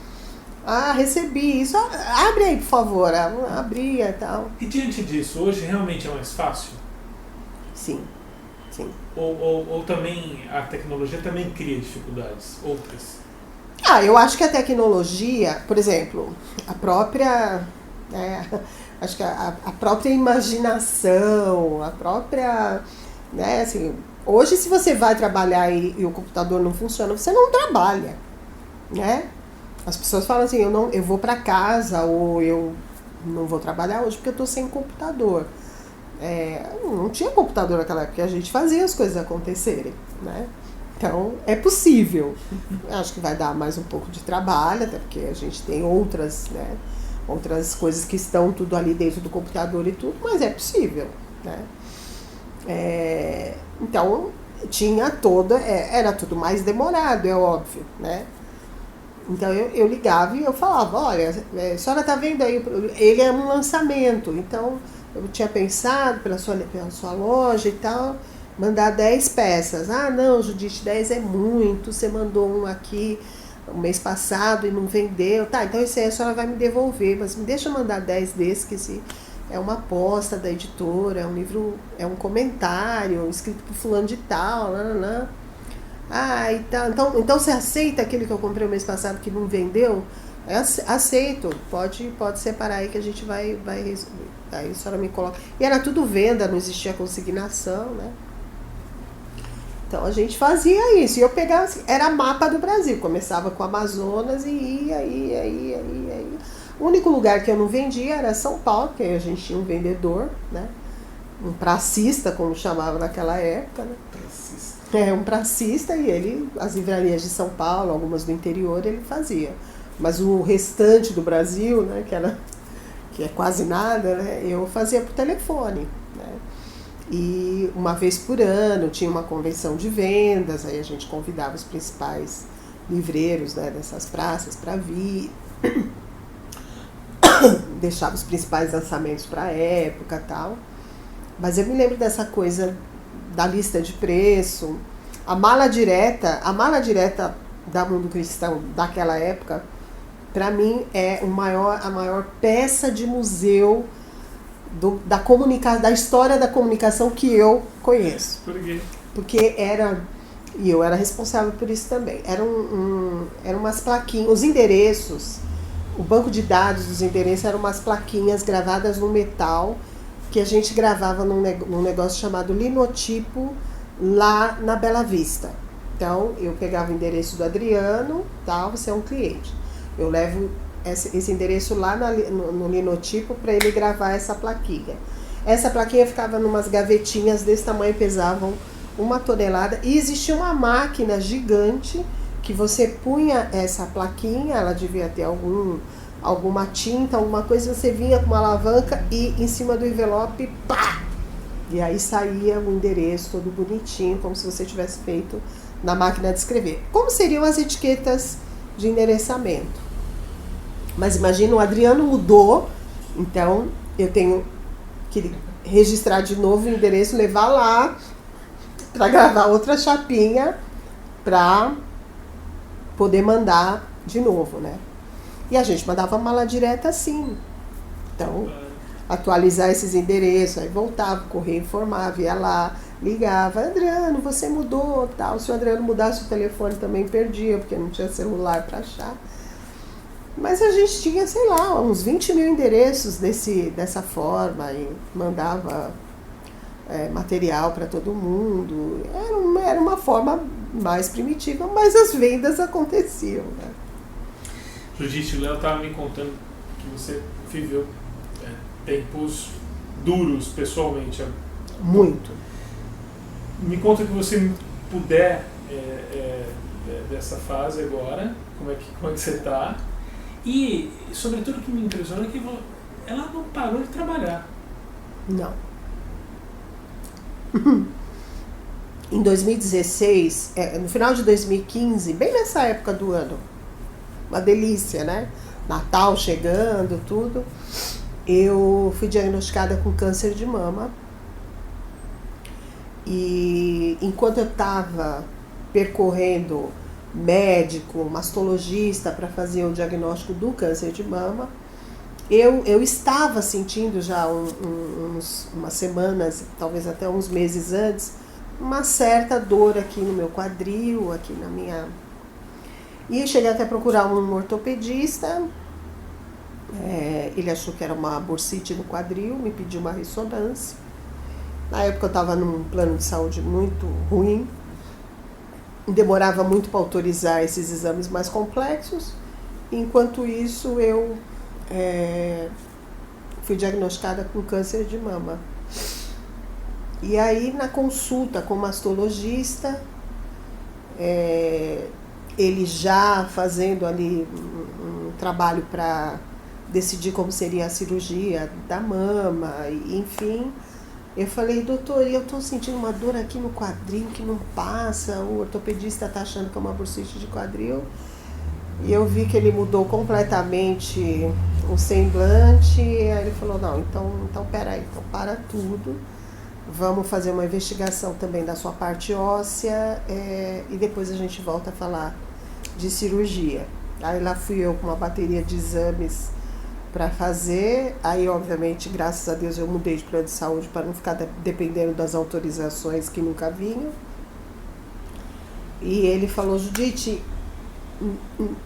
[SPEAKER 2] Ah, recebi. Isso, abre aí, por favor. Abria e tal.
[SPEAKER 1] E diante disso, hoje realmente é mais fácil?
[SPEAKER 2] Sim, sim.
[SPEAKER 1] Ou também a tecnologia também cria dificuldades, outras?
[SPEAKER 2] Eu acho que a tecnologia, por exemplo, a própria, acho que a própria imaginação, a própria, né, assim, hoje se você vai trabalhar e o computador não funciona, você não trabalha, né? As pessoas falam assim, eu vou para casa ou eu não vou trabalhar hoje porque eu estou sem computador. Não tinha computador naquela época, a gente fazia as coisas acontecerem, né? Então, é possível. Acho que vai dar mais um pouco de trabalho, até porque a gente tem outras, né, outras coisas que estão tudo ali dentro do computador e tudo, mas é possível, né? Então, tinha era tudo mais demorado, é óbvio, né? Então, eu ligava e eu falava, olha, a senhora tá vendo aí, ele é um lançamento, então eu tinha pensado pela sua loja e tal, mandar 10 peças. Ah, não, Judite, 10 é muito, você mandou um aqui o mês passado e não vendeu. Tá, então esse aí a senhora vai me devolver, mas me deixa mandar 10 desses, que esse é uma aposta da editora, é um livro, é um comentário escrito por fulano de tal, nananã. Ah, então você aceita aquele que eu comprei o mês passado que não vendeu? Aceito, pode separar aí que a gente vai resolver. Aí a senhora me coloca. E era tudo venda, não existia consignação, né? Então a gente fazia isso. E eu pegava assim, era mapa do Brasil. Começava com Amazonas e ia. O único lugar que eu não vendia era São Paulo, porque a gente tinha um vendedor, né? Um pracista, como chamava naquela época, né? Um pracista, e as livrarias de São Paulo, algumas do interior, ele fazia. Mas o restante do Brasil, né, que é quase nada, né, eu fazia por telefone, né? E uma vez por ano tinha uma convenção de vendas, aí a gente convidava os principais livreiros, né, dessas praças para vir, deixava os principais lançamentos para a época e tal. Mas eu me lembro dessa coisa da lista de preço, a mala direta da Mundo Cristão daquela época, para mim é a maior peça de museu da história da comunicação que eu conheço.
[SPEAKER 1] Por quê?
[SPEAKER 2] Porque eu era responsável por isso também. Eram umas plaquinhas, os endereços, o banco de dados dos endereços eram umas plaquinhas gravadas no metal, que a gente gravava num negócio chamado linotipo, lá na Bela Vista. Então, eu pegava o endereço do Adriano, tal, você é um cliente. Eu levo esse endereço lá no linotipo para ele gravar essa plaquinha. Essa plaquinha ficava numas gavetinhas desse tamanho, pesavam 1 tonelada. E existia uma máquina gigante que você punha essa plaquinha, ela devia ter alguma tinta, alguma coisa, você vinha com uma alavanca e em cima do envelope, pá! E aí saía o endereço todo bonitinho, como se você tivesse feito na máquina de escrever. Como seriam as etiquetas de endereçamento? Mas imagina, o Adriano mudou, então eu tenho que registrar de novo o endereço, levar lá para gravar outra chapinha para poder mandar de novo, né? E a gente mandava mala direta assim. Então, atualizar esses endereços, aí voltava, o correio informava, ia lá, ligava, Adriano, você mudou, tal. Se o Adriano mudasse o telefone também perdia, porque não tinha celular para achar. Mas a gente tinha, sei lá, uns 20 mil endereços dessa forma, e mandava material para todo mundo. Era uma forma mais primitiva, mas as vendas aconteciam, né?
[SPEAKER 1] Judite, o Léo estava me contando que você viveu tempos duros pessoalmente.
[SPEAKER 2] Muito.
[SPEAKER 1] Me conta que você puder dessa fase agora, como é que você está. E, sobretudo, o que me impressionou é que ela não parou de trabalhar.
[SPEAKER 2] Não. Em 2016, no final de 2015, bem nessa época do ano, uma delícia, né? Natal chegando, tudo. Eu fui diagnosticada com câncer de mama. E enquanto eu estava percorrendo médico, mastologista para fazer o diagnóstico do câncer de mama, eu estava sentindo já umas semanas, talvez até uns meses antes, uma certa dor aqui no meu quadril, aqui na minha... E cheguei até a procurar um ortopedista, ele achou que era uma bursite no quadril, me pediu uma ressonância. Na época eu estava num plano de saúde muito ruim, demorava muito para autorizar esses exames mais complexos. Enquanto isso, eu fui diagnosticada com câncer de mama. E aí, na consulta com o mastologista, ele já fazendo ali um trabalho para decidir como seria a cirurgia da mama, enfim... Eu falei, doutor, eu estou sentindo uma dor aqui no quadril que não passa, o ortopedista está achando que é uma bursite de quadril. E eu vi que ele mudou completamente o semblante, e aí ele falou, não, então peraí, então para tudo, vamos fazer uma investigação também da sua parte óssea, e depois a gente volta a falar de cirurgia. Aí lá fui eu com uma bateria de exames para fazer, aí obviamente, graças a Deus, eu mudei de plano de saúde para não ficar dependendo das autorizações que nunca vinham. E ele falou, Judite,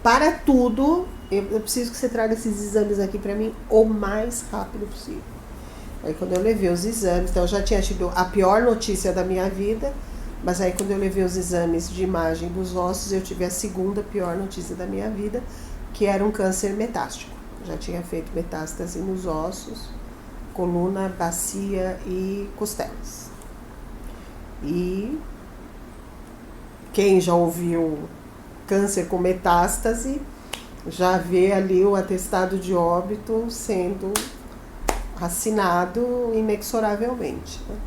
[SPEAKER 2] para tudo, eu preciso que você traga esses exames aqui para mim o mais rápido possível. Aí quando eu levei os exames, então eu já tinha tido a pior notícia da minha vida, mas aí quando eu levei os exames de imagem dos ossos, eu tive a segunda pior notícia da minha vida, que era um câncer metástico. Já tinha feito metástase nos ossos, coluna, bacia e costelas. E quem já ouviu câncer com metástase, já vê ali o atestado de óbito sendo assinado inexoravelmente, né?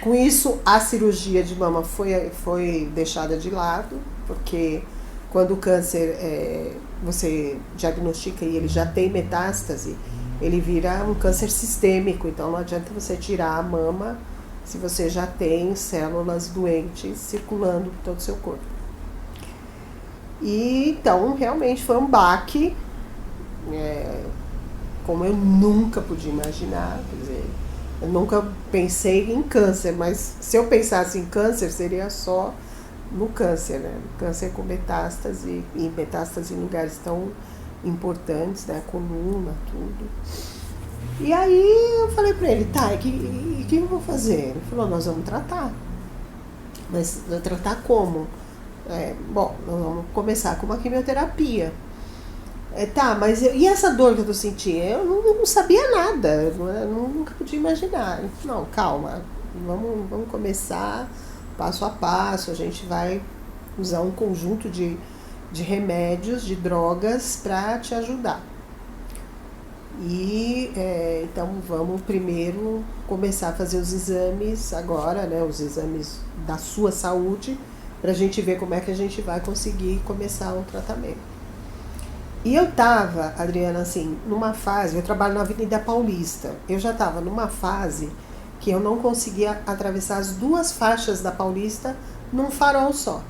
[SPEAKER 2] Com isso, a cirurgia de mama foi deixada de lado, porque quando o câncer você diagnostica e ele já tem metástase, ele vira um câncer sistêmico, então não adianta você tirar a mama se você já tem células doentes circulando por todo o seu corpo. E então realmente foi um baque, como eu nunca podia imaginar, quer dizer, eu nunca pensei em câncer, mas se eu pensasse em câncer seria só no câncer, né? Câncer com metástase, e metástase em lugares tão importantes, né? Coluna, tudo. E aí eu falei pra ele, tá, e que eu vou fazer? Ele falou, nós vamos tratar. Mas tratar como? Bom, nós vamos começar com uma quimioterapia. Tá, mas e essa dor que eu tô sentindo? Eu não sabia nada, eu nunca podia imaginar. Não, calma, vamos começar passo a passo, a gente vai usar um conjunto de remédios, de drogas para te ajudar. E então vamos primeiro começar a fazer os exames agora, né, os exames da sua saúde, para a gente ver como é que a gente vai conseguir começar o tratamento. E eu estava, Adriana, assim, numa fase, eu trabalho na Avenida Paulista, eu já estava numa fase que eu não conseguia atravessar as duas faixas da Paulista num farol só.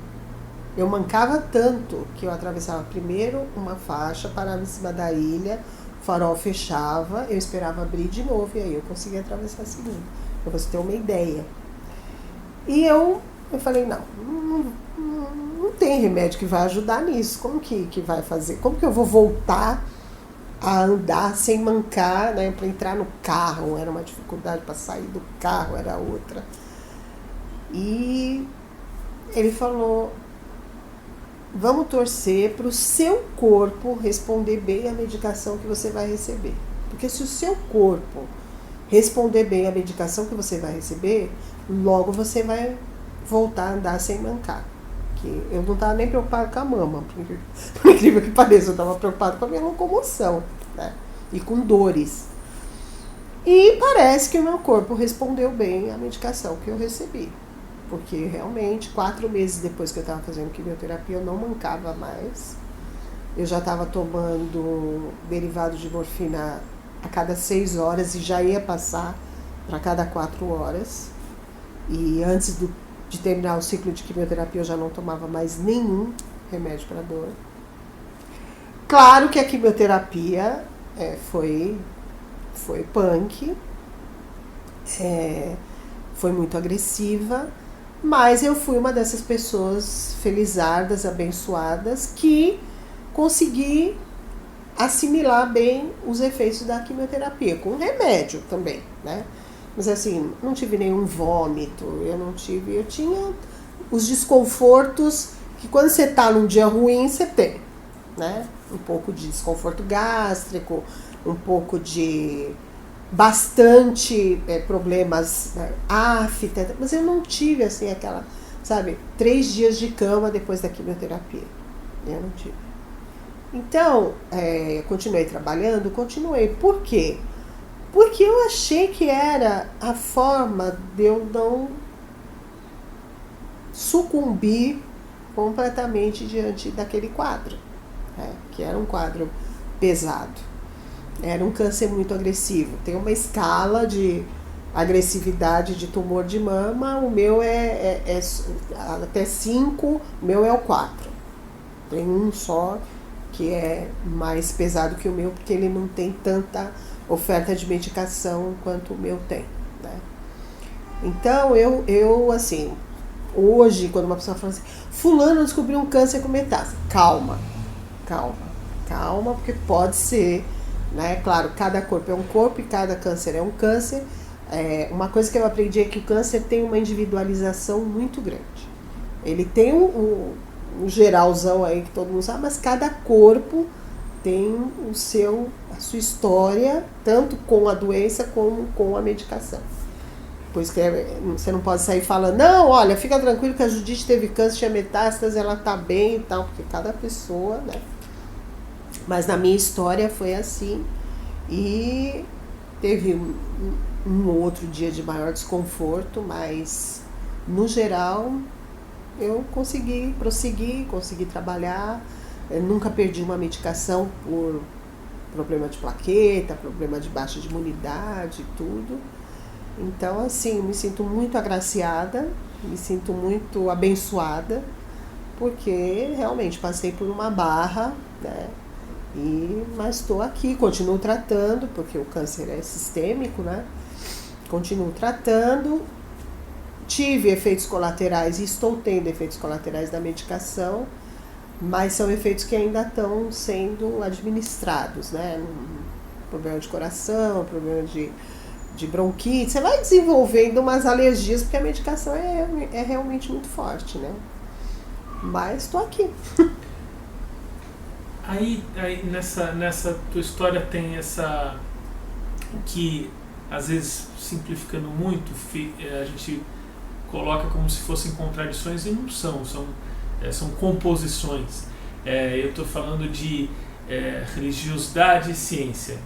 [SPEAKER 2] Eu mancava tanto que eu atravessava primeiro uma faixa, parava em cima da ilha, o farol fechava, eu esperava abrir de novo e aí eu conseguia atravessar a segunda, para você ter uma ideia. E eu falei, não tem remédio que vai ajudar nisso, como que vai fazer? Como que eu vou voltar a andar sem mancar, né, para entrar no carro? Era uma dificuldade, para sair do carro era outra. E ele falou, vamos torcer para o seu corpo responder bem à medicação que você vai receber. Porque se o seu corpo responder bem à medicação que você vai receber, logo você vai voltar a andar sem mancar. que eu não estava nem preocupada com a mama, por incrível que pareça, eu estava preocupada com a minha locomoção, né? E com dores. E parece que o meu corpo respondeu bem à medicação que eu recebi. Porque realmente, 4 meses depois que eu estava fazendo quimioterapia, eu não mancava mais. Eu já estava tomando derivado de morfina a cada 6 horas e já ia passar para cada 4 horas. E antes de terminar o ciclo de quimioterapia, eu já não tomava mais nenhum remédio para dor. Claro que a quimioterapia foi punk, foi muito agressiva, mas eu fui uma dessas pessoas felizardas, abençoadas, que consegui assimilar bem os efeitos da quimioterapia, com remédio também, né? Mas assim, não tive nenhum vômito, eu tinha os desconfortos que quando você tá num dia ruim, você tem, né? Um pouco de desconforto gástrico, um pouco de bastante problemas afta, mas eu não tive assim aquela, sabe, 3 dias de cama depois da quimioterapia. Eu não tive. Então, continuei trabalhando, Por quê? Porque eu achei que era a forma de eu não sucumbir completamente diante daquele quadro, né? Que era um quadro pesado. Era um câncer muito agressivo. Tem uma escala de agressividade de tumor de mama. O meu é até 5, o meu é o 4. Tem um só que é mais pesado que o meu, porque ele não tem tanta oferta de medicação quanto o meu tem, né? Então, eu assim, hoje, quando uma pessoa fala assim, fulano descobriu um câncer com metástase, calma, porque pode ser, né? Claro, cada corpo é um corpo e cada câncer é um câncer. Uma coisa que eu aprendi é que o câncer tem uma individualização muito grande. Ele tem um geralzão aí que todo mundo sabe, mas cada corpo tem a sua história, tanto com a doença como com a medicação. Pois que você não pode sair falando, não, olha, fica tranquilo que a Judite teve câncer, tinha metástase, ela tá bem e tal, porque cada pessoa, né? Mas na minha história foi assim, e teve um outro dia de maior desconforto, mas no geral eu consegui prosseguir, consegui trabalhar. Eu nunca perdi uma medicação por problema de plaqueta, problema de baixa de imunidade, tudo. Então, assim, me sinto muito agraciada, me sinto muito abençoada, porque realmente passei por uma barra, né? Mas estou aqui, continuo tratando, porque o câncer é sistêmico, né? Continuo tratando. Tive efeitos colaterais e estou tendo efeitos colaterais da medicação, mas são efeitos que ainda estão sendo administrados, né? Problema de coração, problema de bronquite. Você vai desenvolvendo umas alergias, porque a medicação é realmente muito forte, né? Mas estou aqui.
[SPEAKER 1] Aí nessa tua história tem essa, que às vezes, simplificando muito, a gente coloca como se fossem contradições, e não são composições. Eu estou falando de religiosidade e ciência,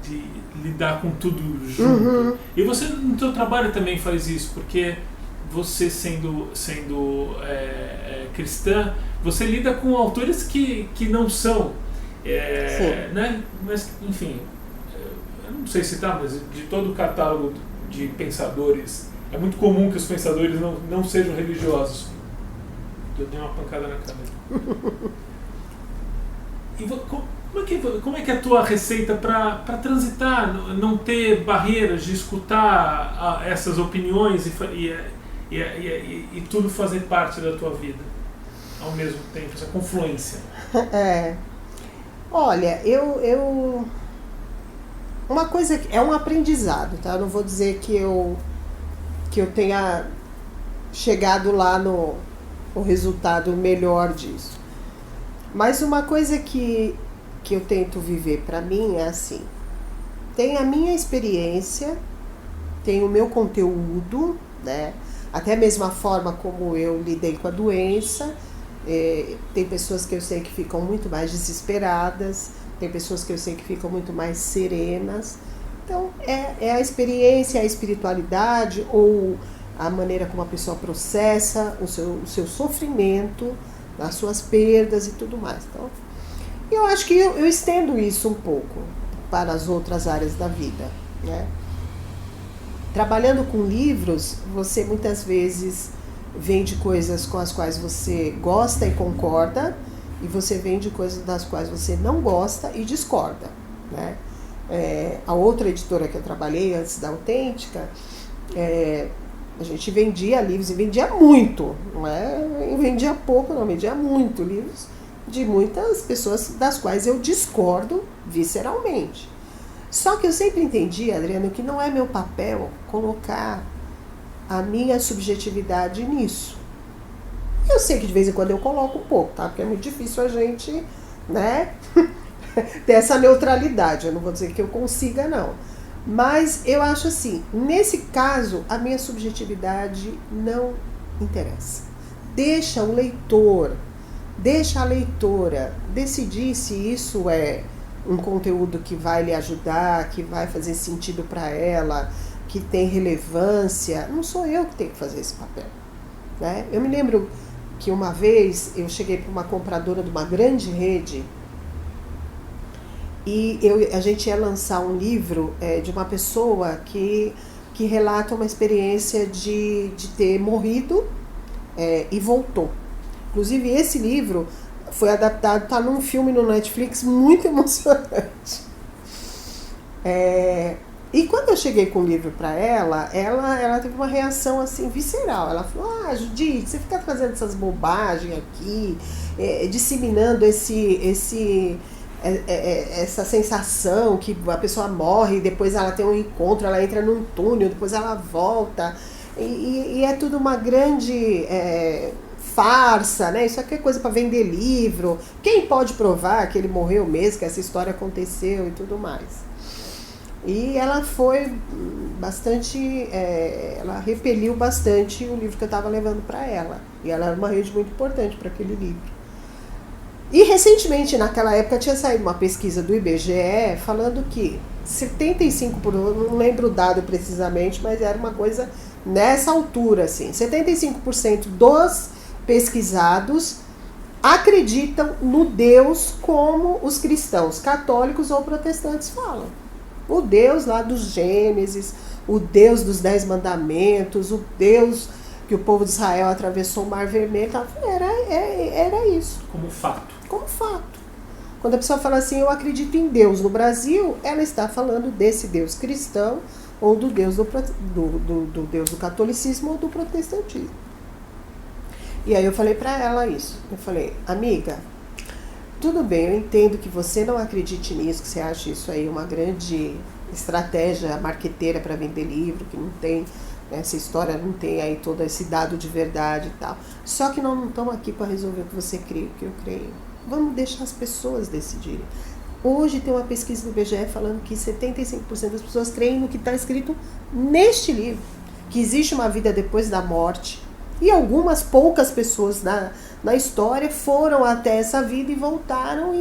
[SPEAKER 1] de lidar com tudo junto. Uhum. E você no teu trabalho também faz isso, porque você sendo cristã, você lida com autores que não são, né? Mas, enfim, eu não sei citar, mas de todo o catálogo de pensadores, é muito comum que os pensadores não sejam religiosos. Eu dei uma pancada na cabeça. E como é que é a tua receita para transitar, não ter barreiras, de escutar essas opiniões e tudo fazer parte da tua vida ao mesmo tempo, essa confluência?
[SPEAKER 2] Olha, uma coisa é um aprendizado, tá? Eu não vou dizer que eu tenha chegado lá no resultado melhor disso. Mas uma coisa que eu tento viver para mim é assim: tem a minha experiência, tem o meu conteúdo, né? até mesmo a forma como eu lidei com a doença. Tem pessoas que eu sei que ficam muito mais desesperadas, tem pessoas que eu sei que ficam muito mais serenas. Então, é a experiência, a espiritualidade ou a maneira como a pessoa processa o seu sofrimento, as suas perdas e tudo mais. Então, eu acho que eu estendo isso um pouco para as outras áreas da vida, né? Trabalhando com livros, você muitas vezes vende coisas com as quais você gosta e concorda, e você vende coisas das quais você não gosta e discorda, né? A outra editora que eu trabalhei antes da Autêntica, a gente vendia livros e vendia muito, não é? Vendia pouco, não, vendia muito livros de muitas pessoas das quais eu discordo visceralmente. Só que eu sempre entendi, Adriano, que não é meu papel colocar a minha subjetividade nisso. Eu sei que de vez em quando eu coloco um pouco, tá? Porque é muito difícil a gente, né, ter essa neutralidade. Eu não vou dizer que eu consiga, não. Mas eu acho assim, nesse caso, a minha subjetividade não interessa. Deixa o leitor, deixa a leitora decidir se isso é um conteúdo que vai lhe ajudar, que vai fazer sentido para ela, que tem relevância. Não sou eu que tenho que fazer esse papel, né? Eu me lembro que uma vez eu cheguei para uma compradora de uma grande rede e a gente ia lançar um livro de uma pessoa que relata uma experiência de ter morrido e voltou. Inclusive, esse livro foi adaptado, está num filme no Netflix muito emocionante. E quando eu cheguei com o livro para ela teve uma reação assim visceral. Ela falou: Judite, você fica fazendo essas bobagens aqui, disseminando essa sensação que a pessoa morre, depois ela tem um encontro, ela entra num túnel, depois ela volta, e é tudo uma grande farsa, né? Isso aqui é coisa para vender livro. Quem pode provar que ele morreu mesmo, que essa história aconteceu e tudo mais? E ela foi bastante, ela repeliu bastante o livro que eu estava levando para ela. E ela era uma rede muito importante para aquele livro. E recentemente, naquela época, tinha saído uma pesquisa do IBGE falando que 75%, não lembro o dado precisamente, mas era uma coisa nessa altura, assim, 75% dos pesquisados acreditam no Deus como os cristãos católicos ou protestantes falam. O Deus lá dos Gênesis, o Deus dos 10 mandamentos, o Deus que o povo de Israel atravessou o Mar Vermelho, era isso.
[SPEAKER 1] Como fato.
[SPEAKER 2] Como fato. Quando a pessoa fala assim, eu acredito em Deus no Brasil, ela está falando desse Deus cristão ou do Deus do Deus do catolicismo ou do protestantismo. E aí eu falei para ela isso. Eu falei: amiga, tudo bem, eu entendo que você não acredite nisso, que você acha isso aí uma grande estratégia marqueteira para vender livro, que não tem, essa história não tem aí todo esse dado de verdade e tal. Só que nós não estamos aqui para resolver o que você crê, o que eu creio. Vamos deixar as pessoas decidirem. Hoje tem uma pesquisa do IBGE falando que 75% das pessoas creem no que está escrito neste livro, que existe uma vida depois da morte. E algumas poucas pessoas na história foram até essa vida e voltaram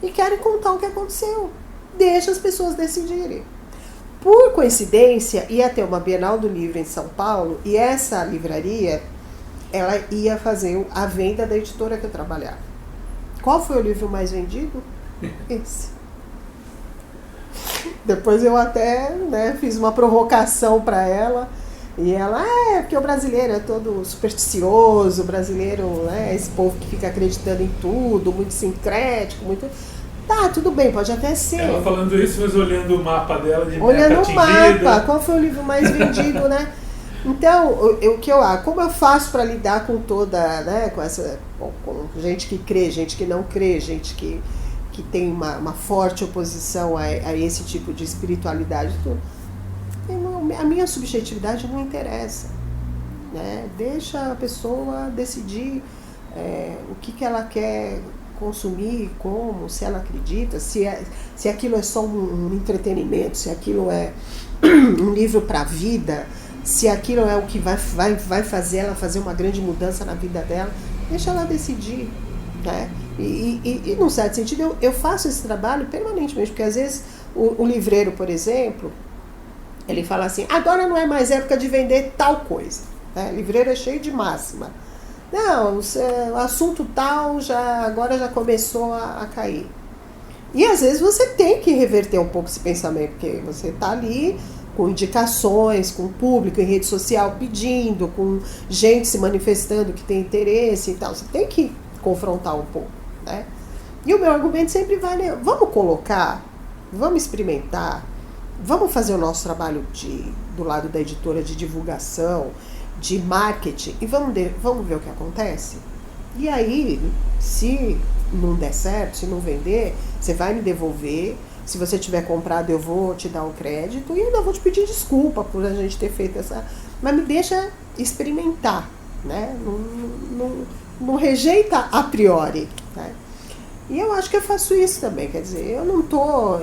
[SPEAKER 2] e querem contar o que aconteceu. Deixa as pessoas decidirem. Por coincidência, ia ter uma Bienal do Livro em São Paulo e essa livraria, ela ia fazer a venda da editora que eu trabalhava. Qual foi o livro mais vendido? Esse. Depois eu até fiz uma provocação para ela. E ela, porque o brasileiro é todo supersticioso, o brasileiro, esse povo que fica acreditando em tudo, muito sincrético, muito... Tá, tudo bem, pode até ser.
[SPEAKER 1] Ela falando isso, mas olhando o mapa dela de
[SPEAKER 2] olhando
[SPEAKER 1] meta
[SPEAKER 2] o mapa, qual foi o livro mais vendido, né? Então, como eu faço para lidar com toda, com gente que crê, gente que não crê, gente que tem uma forte oposição a esse tipo de espiritualidade, tudo. A minha subjetividade não interessa, né? Deixa a pessoa decidir o que ela quer consumir, como, se ela acredita, se aquilo é só um entretenimento, se aquilo é um livro para a vida, se aquilo é o que vai fazer ela fazer uma grande mudança na vida dela, deixa ela decidir, né? E num certo sentido, eu faço esse trabalho permanentemente, porque às vezes o livreiro, por exemplo, ele fala assim, agora não é mais época de vender tal coisa, né? Livreiro é cheio de máxima. Não, o assunto tal agora já começou a cair. E às vezes você tem que reverter um pouco esse pensamento, porque você está ali com indicações, com o público em rede social pedindo, com gente se manifestando que tem interesse e tal. Você tem que confrontar um pouco, né? E o meu argumento sempre vai, né? Vamos colocar, vamos experimentar, vamos fazer o nosso trabalho do lado da editora de divulgação, de marketing, e vamos ver o que acontece. E aí, se não der certo, se não vender, você vai me devolver. Se você tiver comprado, eu vou te dar o crédito e ainda vou te pedir desculpa por a gente ter feito essa... Mas me deixa experimentar, né? Não rejeita a priori, né? E eu acho que eu faço isso também, quer dizer, eu não tô...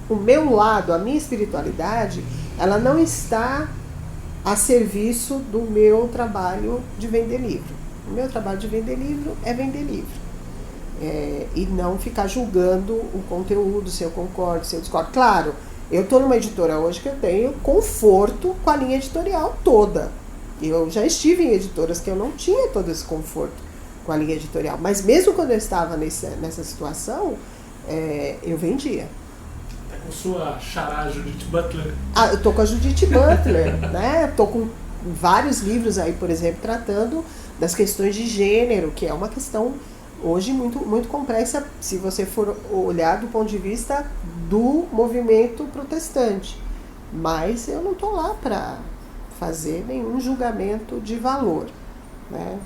[SPEAKER 2] o meu lado, a minha espiritualidade, ela não está a serviço do meu trabalho de vender livro. O meu trabalho de vender livro é vender livro. E não ficar julgando o conteúdo, se eu concordo, se eu discordo. Claro, eu estou numa editora hoje que eu tenho conforto com a linha editorial toda. Eu já estive em editoras que eu não tinha todo esse conforto com a linha editorial. Mas mesmo quando eu estava nessa situação, eu vendia.
[SPEAKER 1] Tá com sua xará Judith Butler?
[SPEAKER 2] Eu tô com a Judith Butler, né? Eu tô com vários livros aí, por exemplo, tratando das questões de gênero, que é uma questão hoje muito, muito complexa, se você for olhar do ponto de vista do movimento protestante. Mas eu não estou lá para fazer nenhum julgamento de valor, né?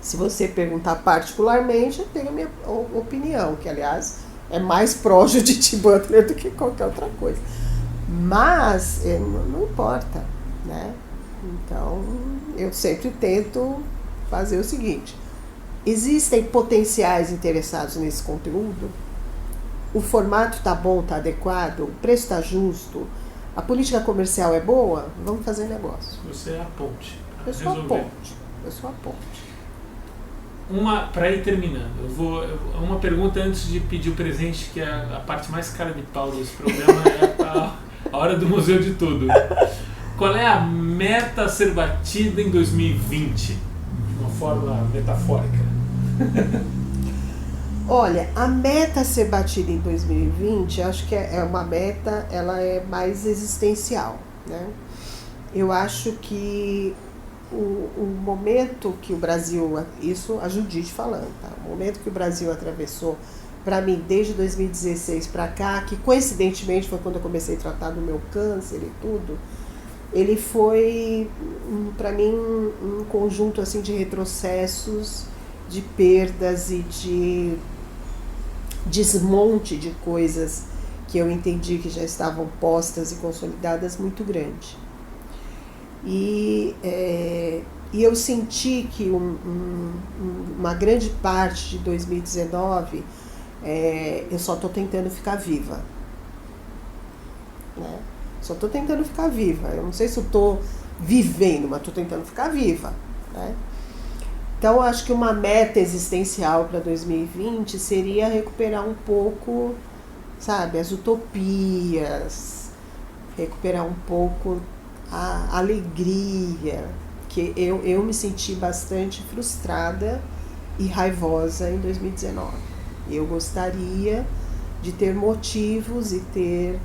[SPEAKER 2] Se você perguntar particularmente, eu tenho a minha opinião, que aliás é mais pró-Judith Butler do que qualquer outra coisa. Mas não importa, né? Então eu sempre tento fazer o seguinte: existem potenciais interessados nesse conteúdo? O formato está bom, está adequado? O preço está justo? A política comercial é boa? Vamos fazer negócio.
[SPEAKER 1] Você é a ponte.
[SPEAKER 2] Eu sou a ponte.
[SPEAKER 1] Para ir terminando, uma pergunta antes de pedir o presente, que é a parte mais cara de pau desse programa, é a hora do museu de tudo. Qual é a meta a ser batida em 2020? De uma forma metafórica.
[SPEAKER 2] Olha, a meta a ser batida em 2020, acho que é uma meta, ela é mais existencial, né? Eu acho que o momento que o Brasil, isso a Judith falando, tá? O momento que o Brasil atravessou, para mim, desde 2016 para cá, que coincidentemente foi quando eu comecei a tratar do meu câncer e tudo, ele foi, para mim, um conjunto assim de retrocessos, de perdas e de desmonte de coisas que eu entendi que já estavam postas e consolidadas muito grande. E eu senti que uma grande parte de 2019 eu só estou tentando ficar viva, né? Só estou tentando ficar viva. Eu não sei se eu estou vivendo, mas estou tentando ficar viva, né? Então, acho que uma meta existencial para 2020 seria recuperar um pouco, sabe, as utopias, recuperar um pouco a alegria, que eu me senti bastante frustrada e raivosa em 2019. Eu gostaria de ter motivos e ter,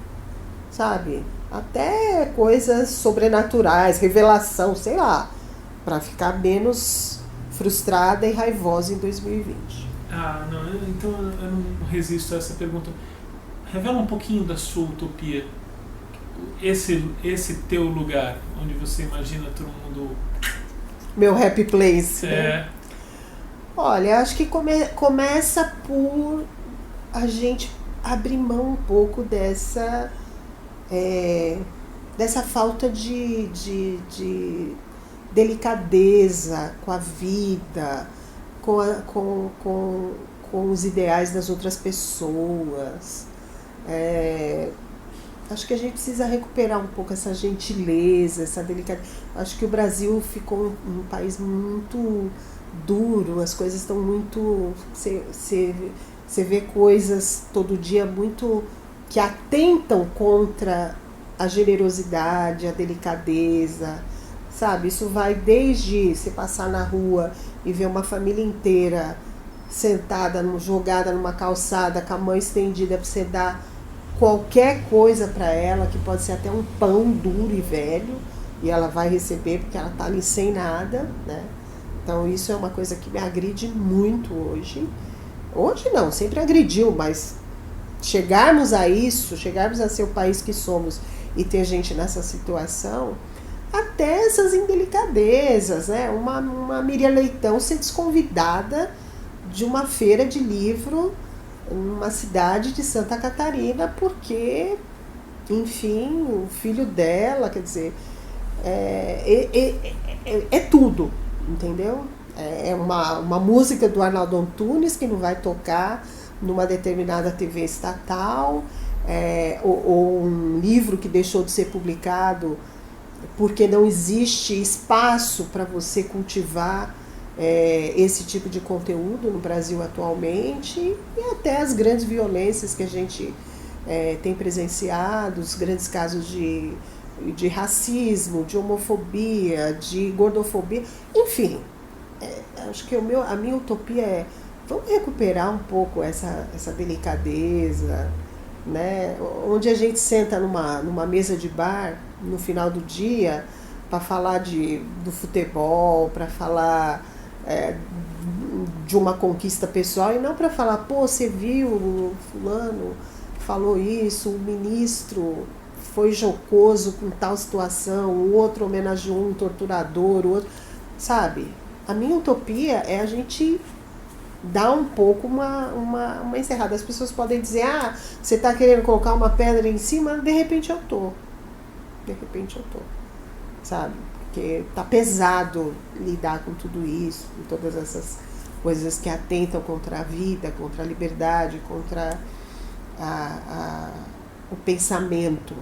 [SPEAKER 2] sabe, até coisas sobrenaturais, revelação, sei lá, para ficar menos frustrada e raivosa em 2020.
[SPEAKER 1] Não, então eu não resisto a essa pergunta. Revela um pouquinho da sua utopia. Esse teu lugar, onde você imagina todo mundo...
[SPEAKER 2] Meu happy place. Né? Olha, acho que começa por a gente abrir mão um pouco dessa falta de delicadeza com a vida, com os ideais das outras pessoas. Acho que a gente precisa recuperar um pouco essa gentileza, essa delicadeza. Acho que o Brasil ficou um país muito duro, as coisas estão muito... Você vê coisas todo dia muito que atentam contra a generosidade, a delicadeza, sabe? Isso vai desde você passar na rua e ver uma família inteira sentada, jogada numa calçada, com a mão estendida para você dar qualquer coisa para ela, que pode ser até um pão duro e velho, e ela vai receber porque ela está ali sem nada, né? Então isso é uma coisa que me agride muito hoje. Hoje não, sempre agrediu, mas chegarmos a isso, chegarmos a ser o país que somos e ter gente nessa situação, até essas indelicadezas, né? Uma Miriam Leitão ser desconvidada de uma feira de livro numa cidade de Santa Catarina, porque, enfim, o filho dela, quer dizer, é tudo, entendeu? É uma música do Arnaldo Antunes que não vai tocar numa determinada TV estatal, ou um livro que deixou de ser publicado porque não existe espaço para você cultivar esse tipo de conteúdo no Brasil atualmente, e até as grandes violências que a gente tem presenciado, os grandes casos de racismo, de homofobia, de gordofobia, enfim. Acho que a minha utopia é: vamos recuperar um pouco essa delicadeza, né? Onde a gente senta numa mesa de bar no final do dia para falar do futebol, para falar de uma conquista pessoal, e não para falar, pô, você viu o fulano falou isso, o ministro foi jocoso com tal situação, o outro homenageou um torturador, o outro, sabe? A minha utopia é a gente dar um pouco uma encerrada. As pessoas podem dizer, você está querendo colocar uma pedra em cima, de repente eu tô, sabe? Porque tá pesado lidar com tudo isso, com todas essas coisas que atentam contra a vida, contra a liberdade, contra o pensamento,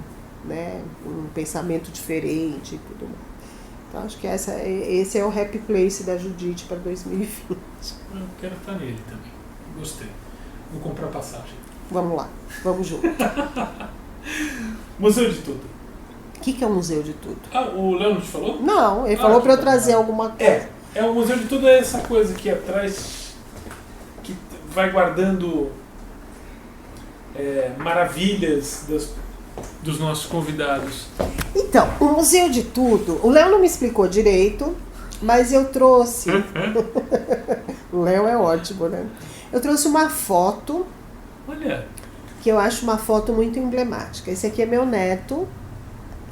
[SPEAKER 2] né? Um pensamento diferente e tudo mais. Então acho que esse é o Happy Place da Judite para 2020.
[SPEAKER 1] Eu quero estar nele também. Gostei. Vou comprar passagem.
[SPEAKER 2] Vamos lá, vamos junto.
[SPEAKER 1] Museu de Tudo.
[SPEAKER 2] O que é um museu de tudo?
[SPEAKER 1] O Léo não te falou?
[SPEAKER 2] Não, ele falou para eu trazer alguma coisa.
[SPEAKER 1] O Museu de Tudo é essa coisa aqui atrás que vai guardando maravilhas dos nossos convidados.
[SPEAKER 2] Então, o Museu de Tudo, o Léo não me explicou direito, mas eu trouxe... O Léo é ótimo, né? Eu trouxe uma foto.
[SPEAKER 1] Olha.
[SPEAKER 2] Que eu acho uma foto muito emblemática. Esse aqui é meu neto,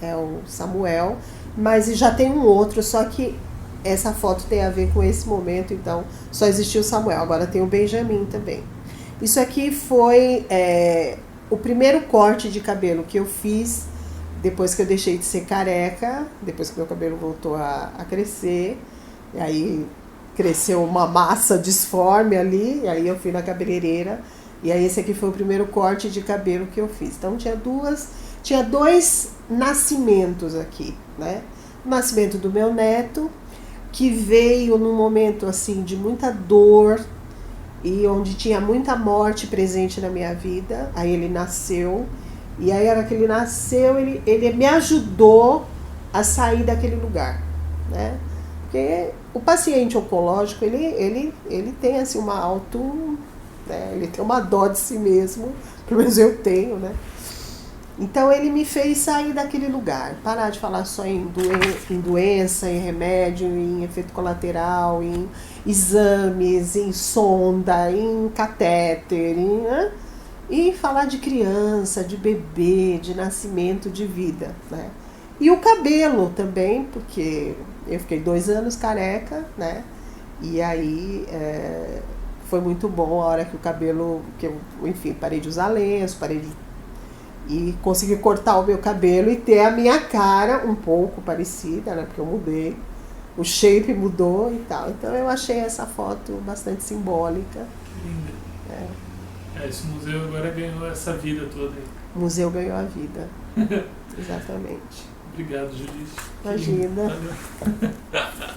[SPEAKER 2] é o Samuel, mas já tem um outro, só que essa foto tem a ver com esse momento, então só existiu o Samuel, agora tem o Benjamin também. Isso aqui foi o primeiro corte de cabelo que eu fiz depois que eu deixei de ser careca, depois que meu cabelo voltou a crescer, e aí cresceu uma massa disforme ali, e aí eu fui na cabeleireira, e aí esse aqui foi o primeiro corte de cabelo que eu fiz. Então tinha dois nascimentos aqui, né? O nascimento do meu neto, que veio num momento assim de muita dor e onde tinha muita morte presente na minha vida. Aí ele nasceu, e aí, na hora que ele nasceu, ele me ajudou a sair daquele lugar, né? Porque o paciente oncológico, ele tem assim uma né? Ele tem uma dó de si mesmo, pelo menos eu tenho, né? Então ele me fez sair daquele lugar, parar de falar só em doença, em remédio, em efeito colateral, em exames, em sonda, em catéter, né? E falar de criança, de bebê, de nascimento, de vida, né? E o cabelo também, porque eu fiquei 2 anos careca, né? E aí foi muito bom a hora que o cabelo, que eu, enfim, parei de usar lenço, e consegui cortar o meu cabelo e ter a minha cara um pouco parecida, né? Porque eu mudei, o shape mudou e tal. Então eu achei essa foto bastante simbólica.
[SPEAKER 1] Que linda. Esse museu agora ganhou essa vida toda aí.
[SPEAKER 2] O museu ganhou a vida. Exatamente.
[SPEAKER 1] Obrigado, Judite.
[SPEAKER 2] Imagina.
[SPEAKER 1] Valeu.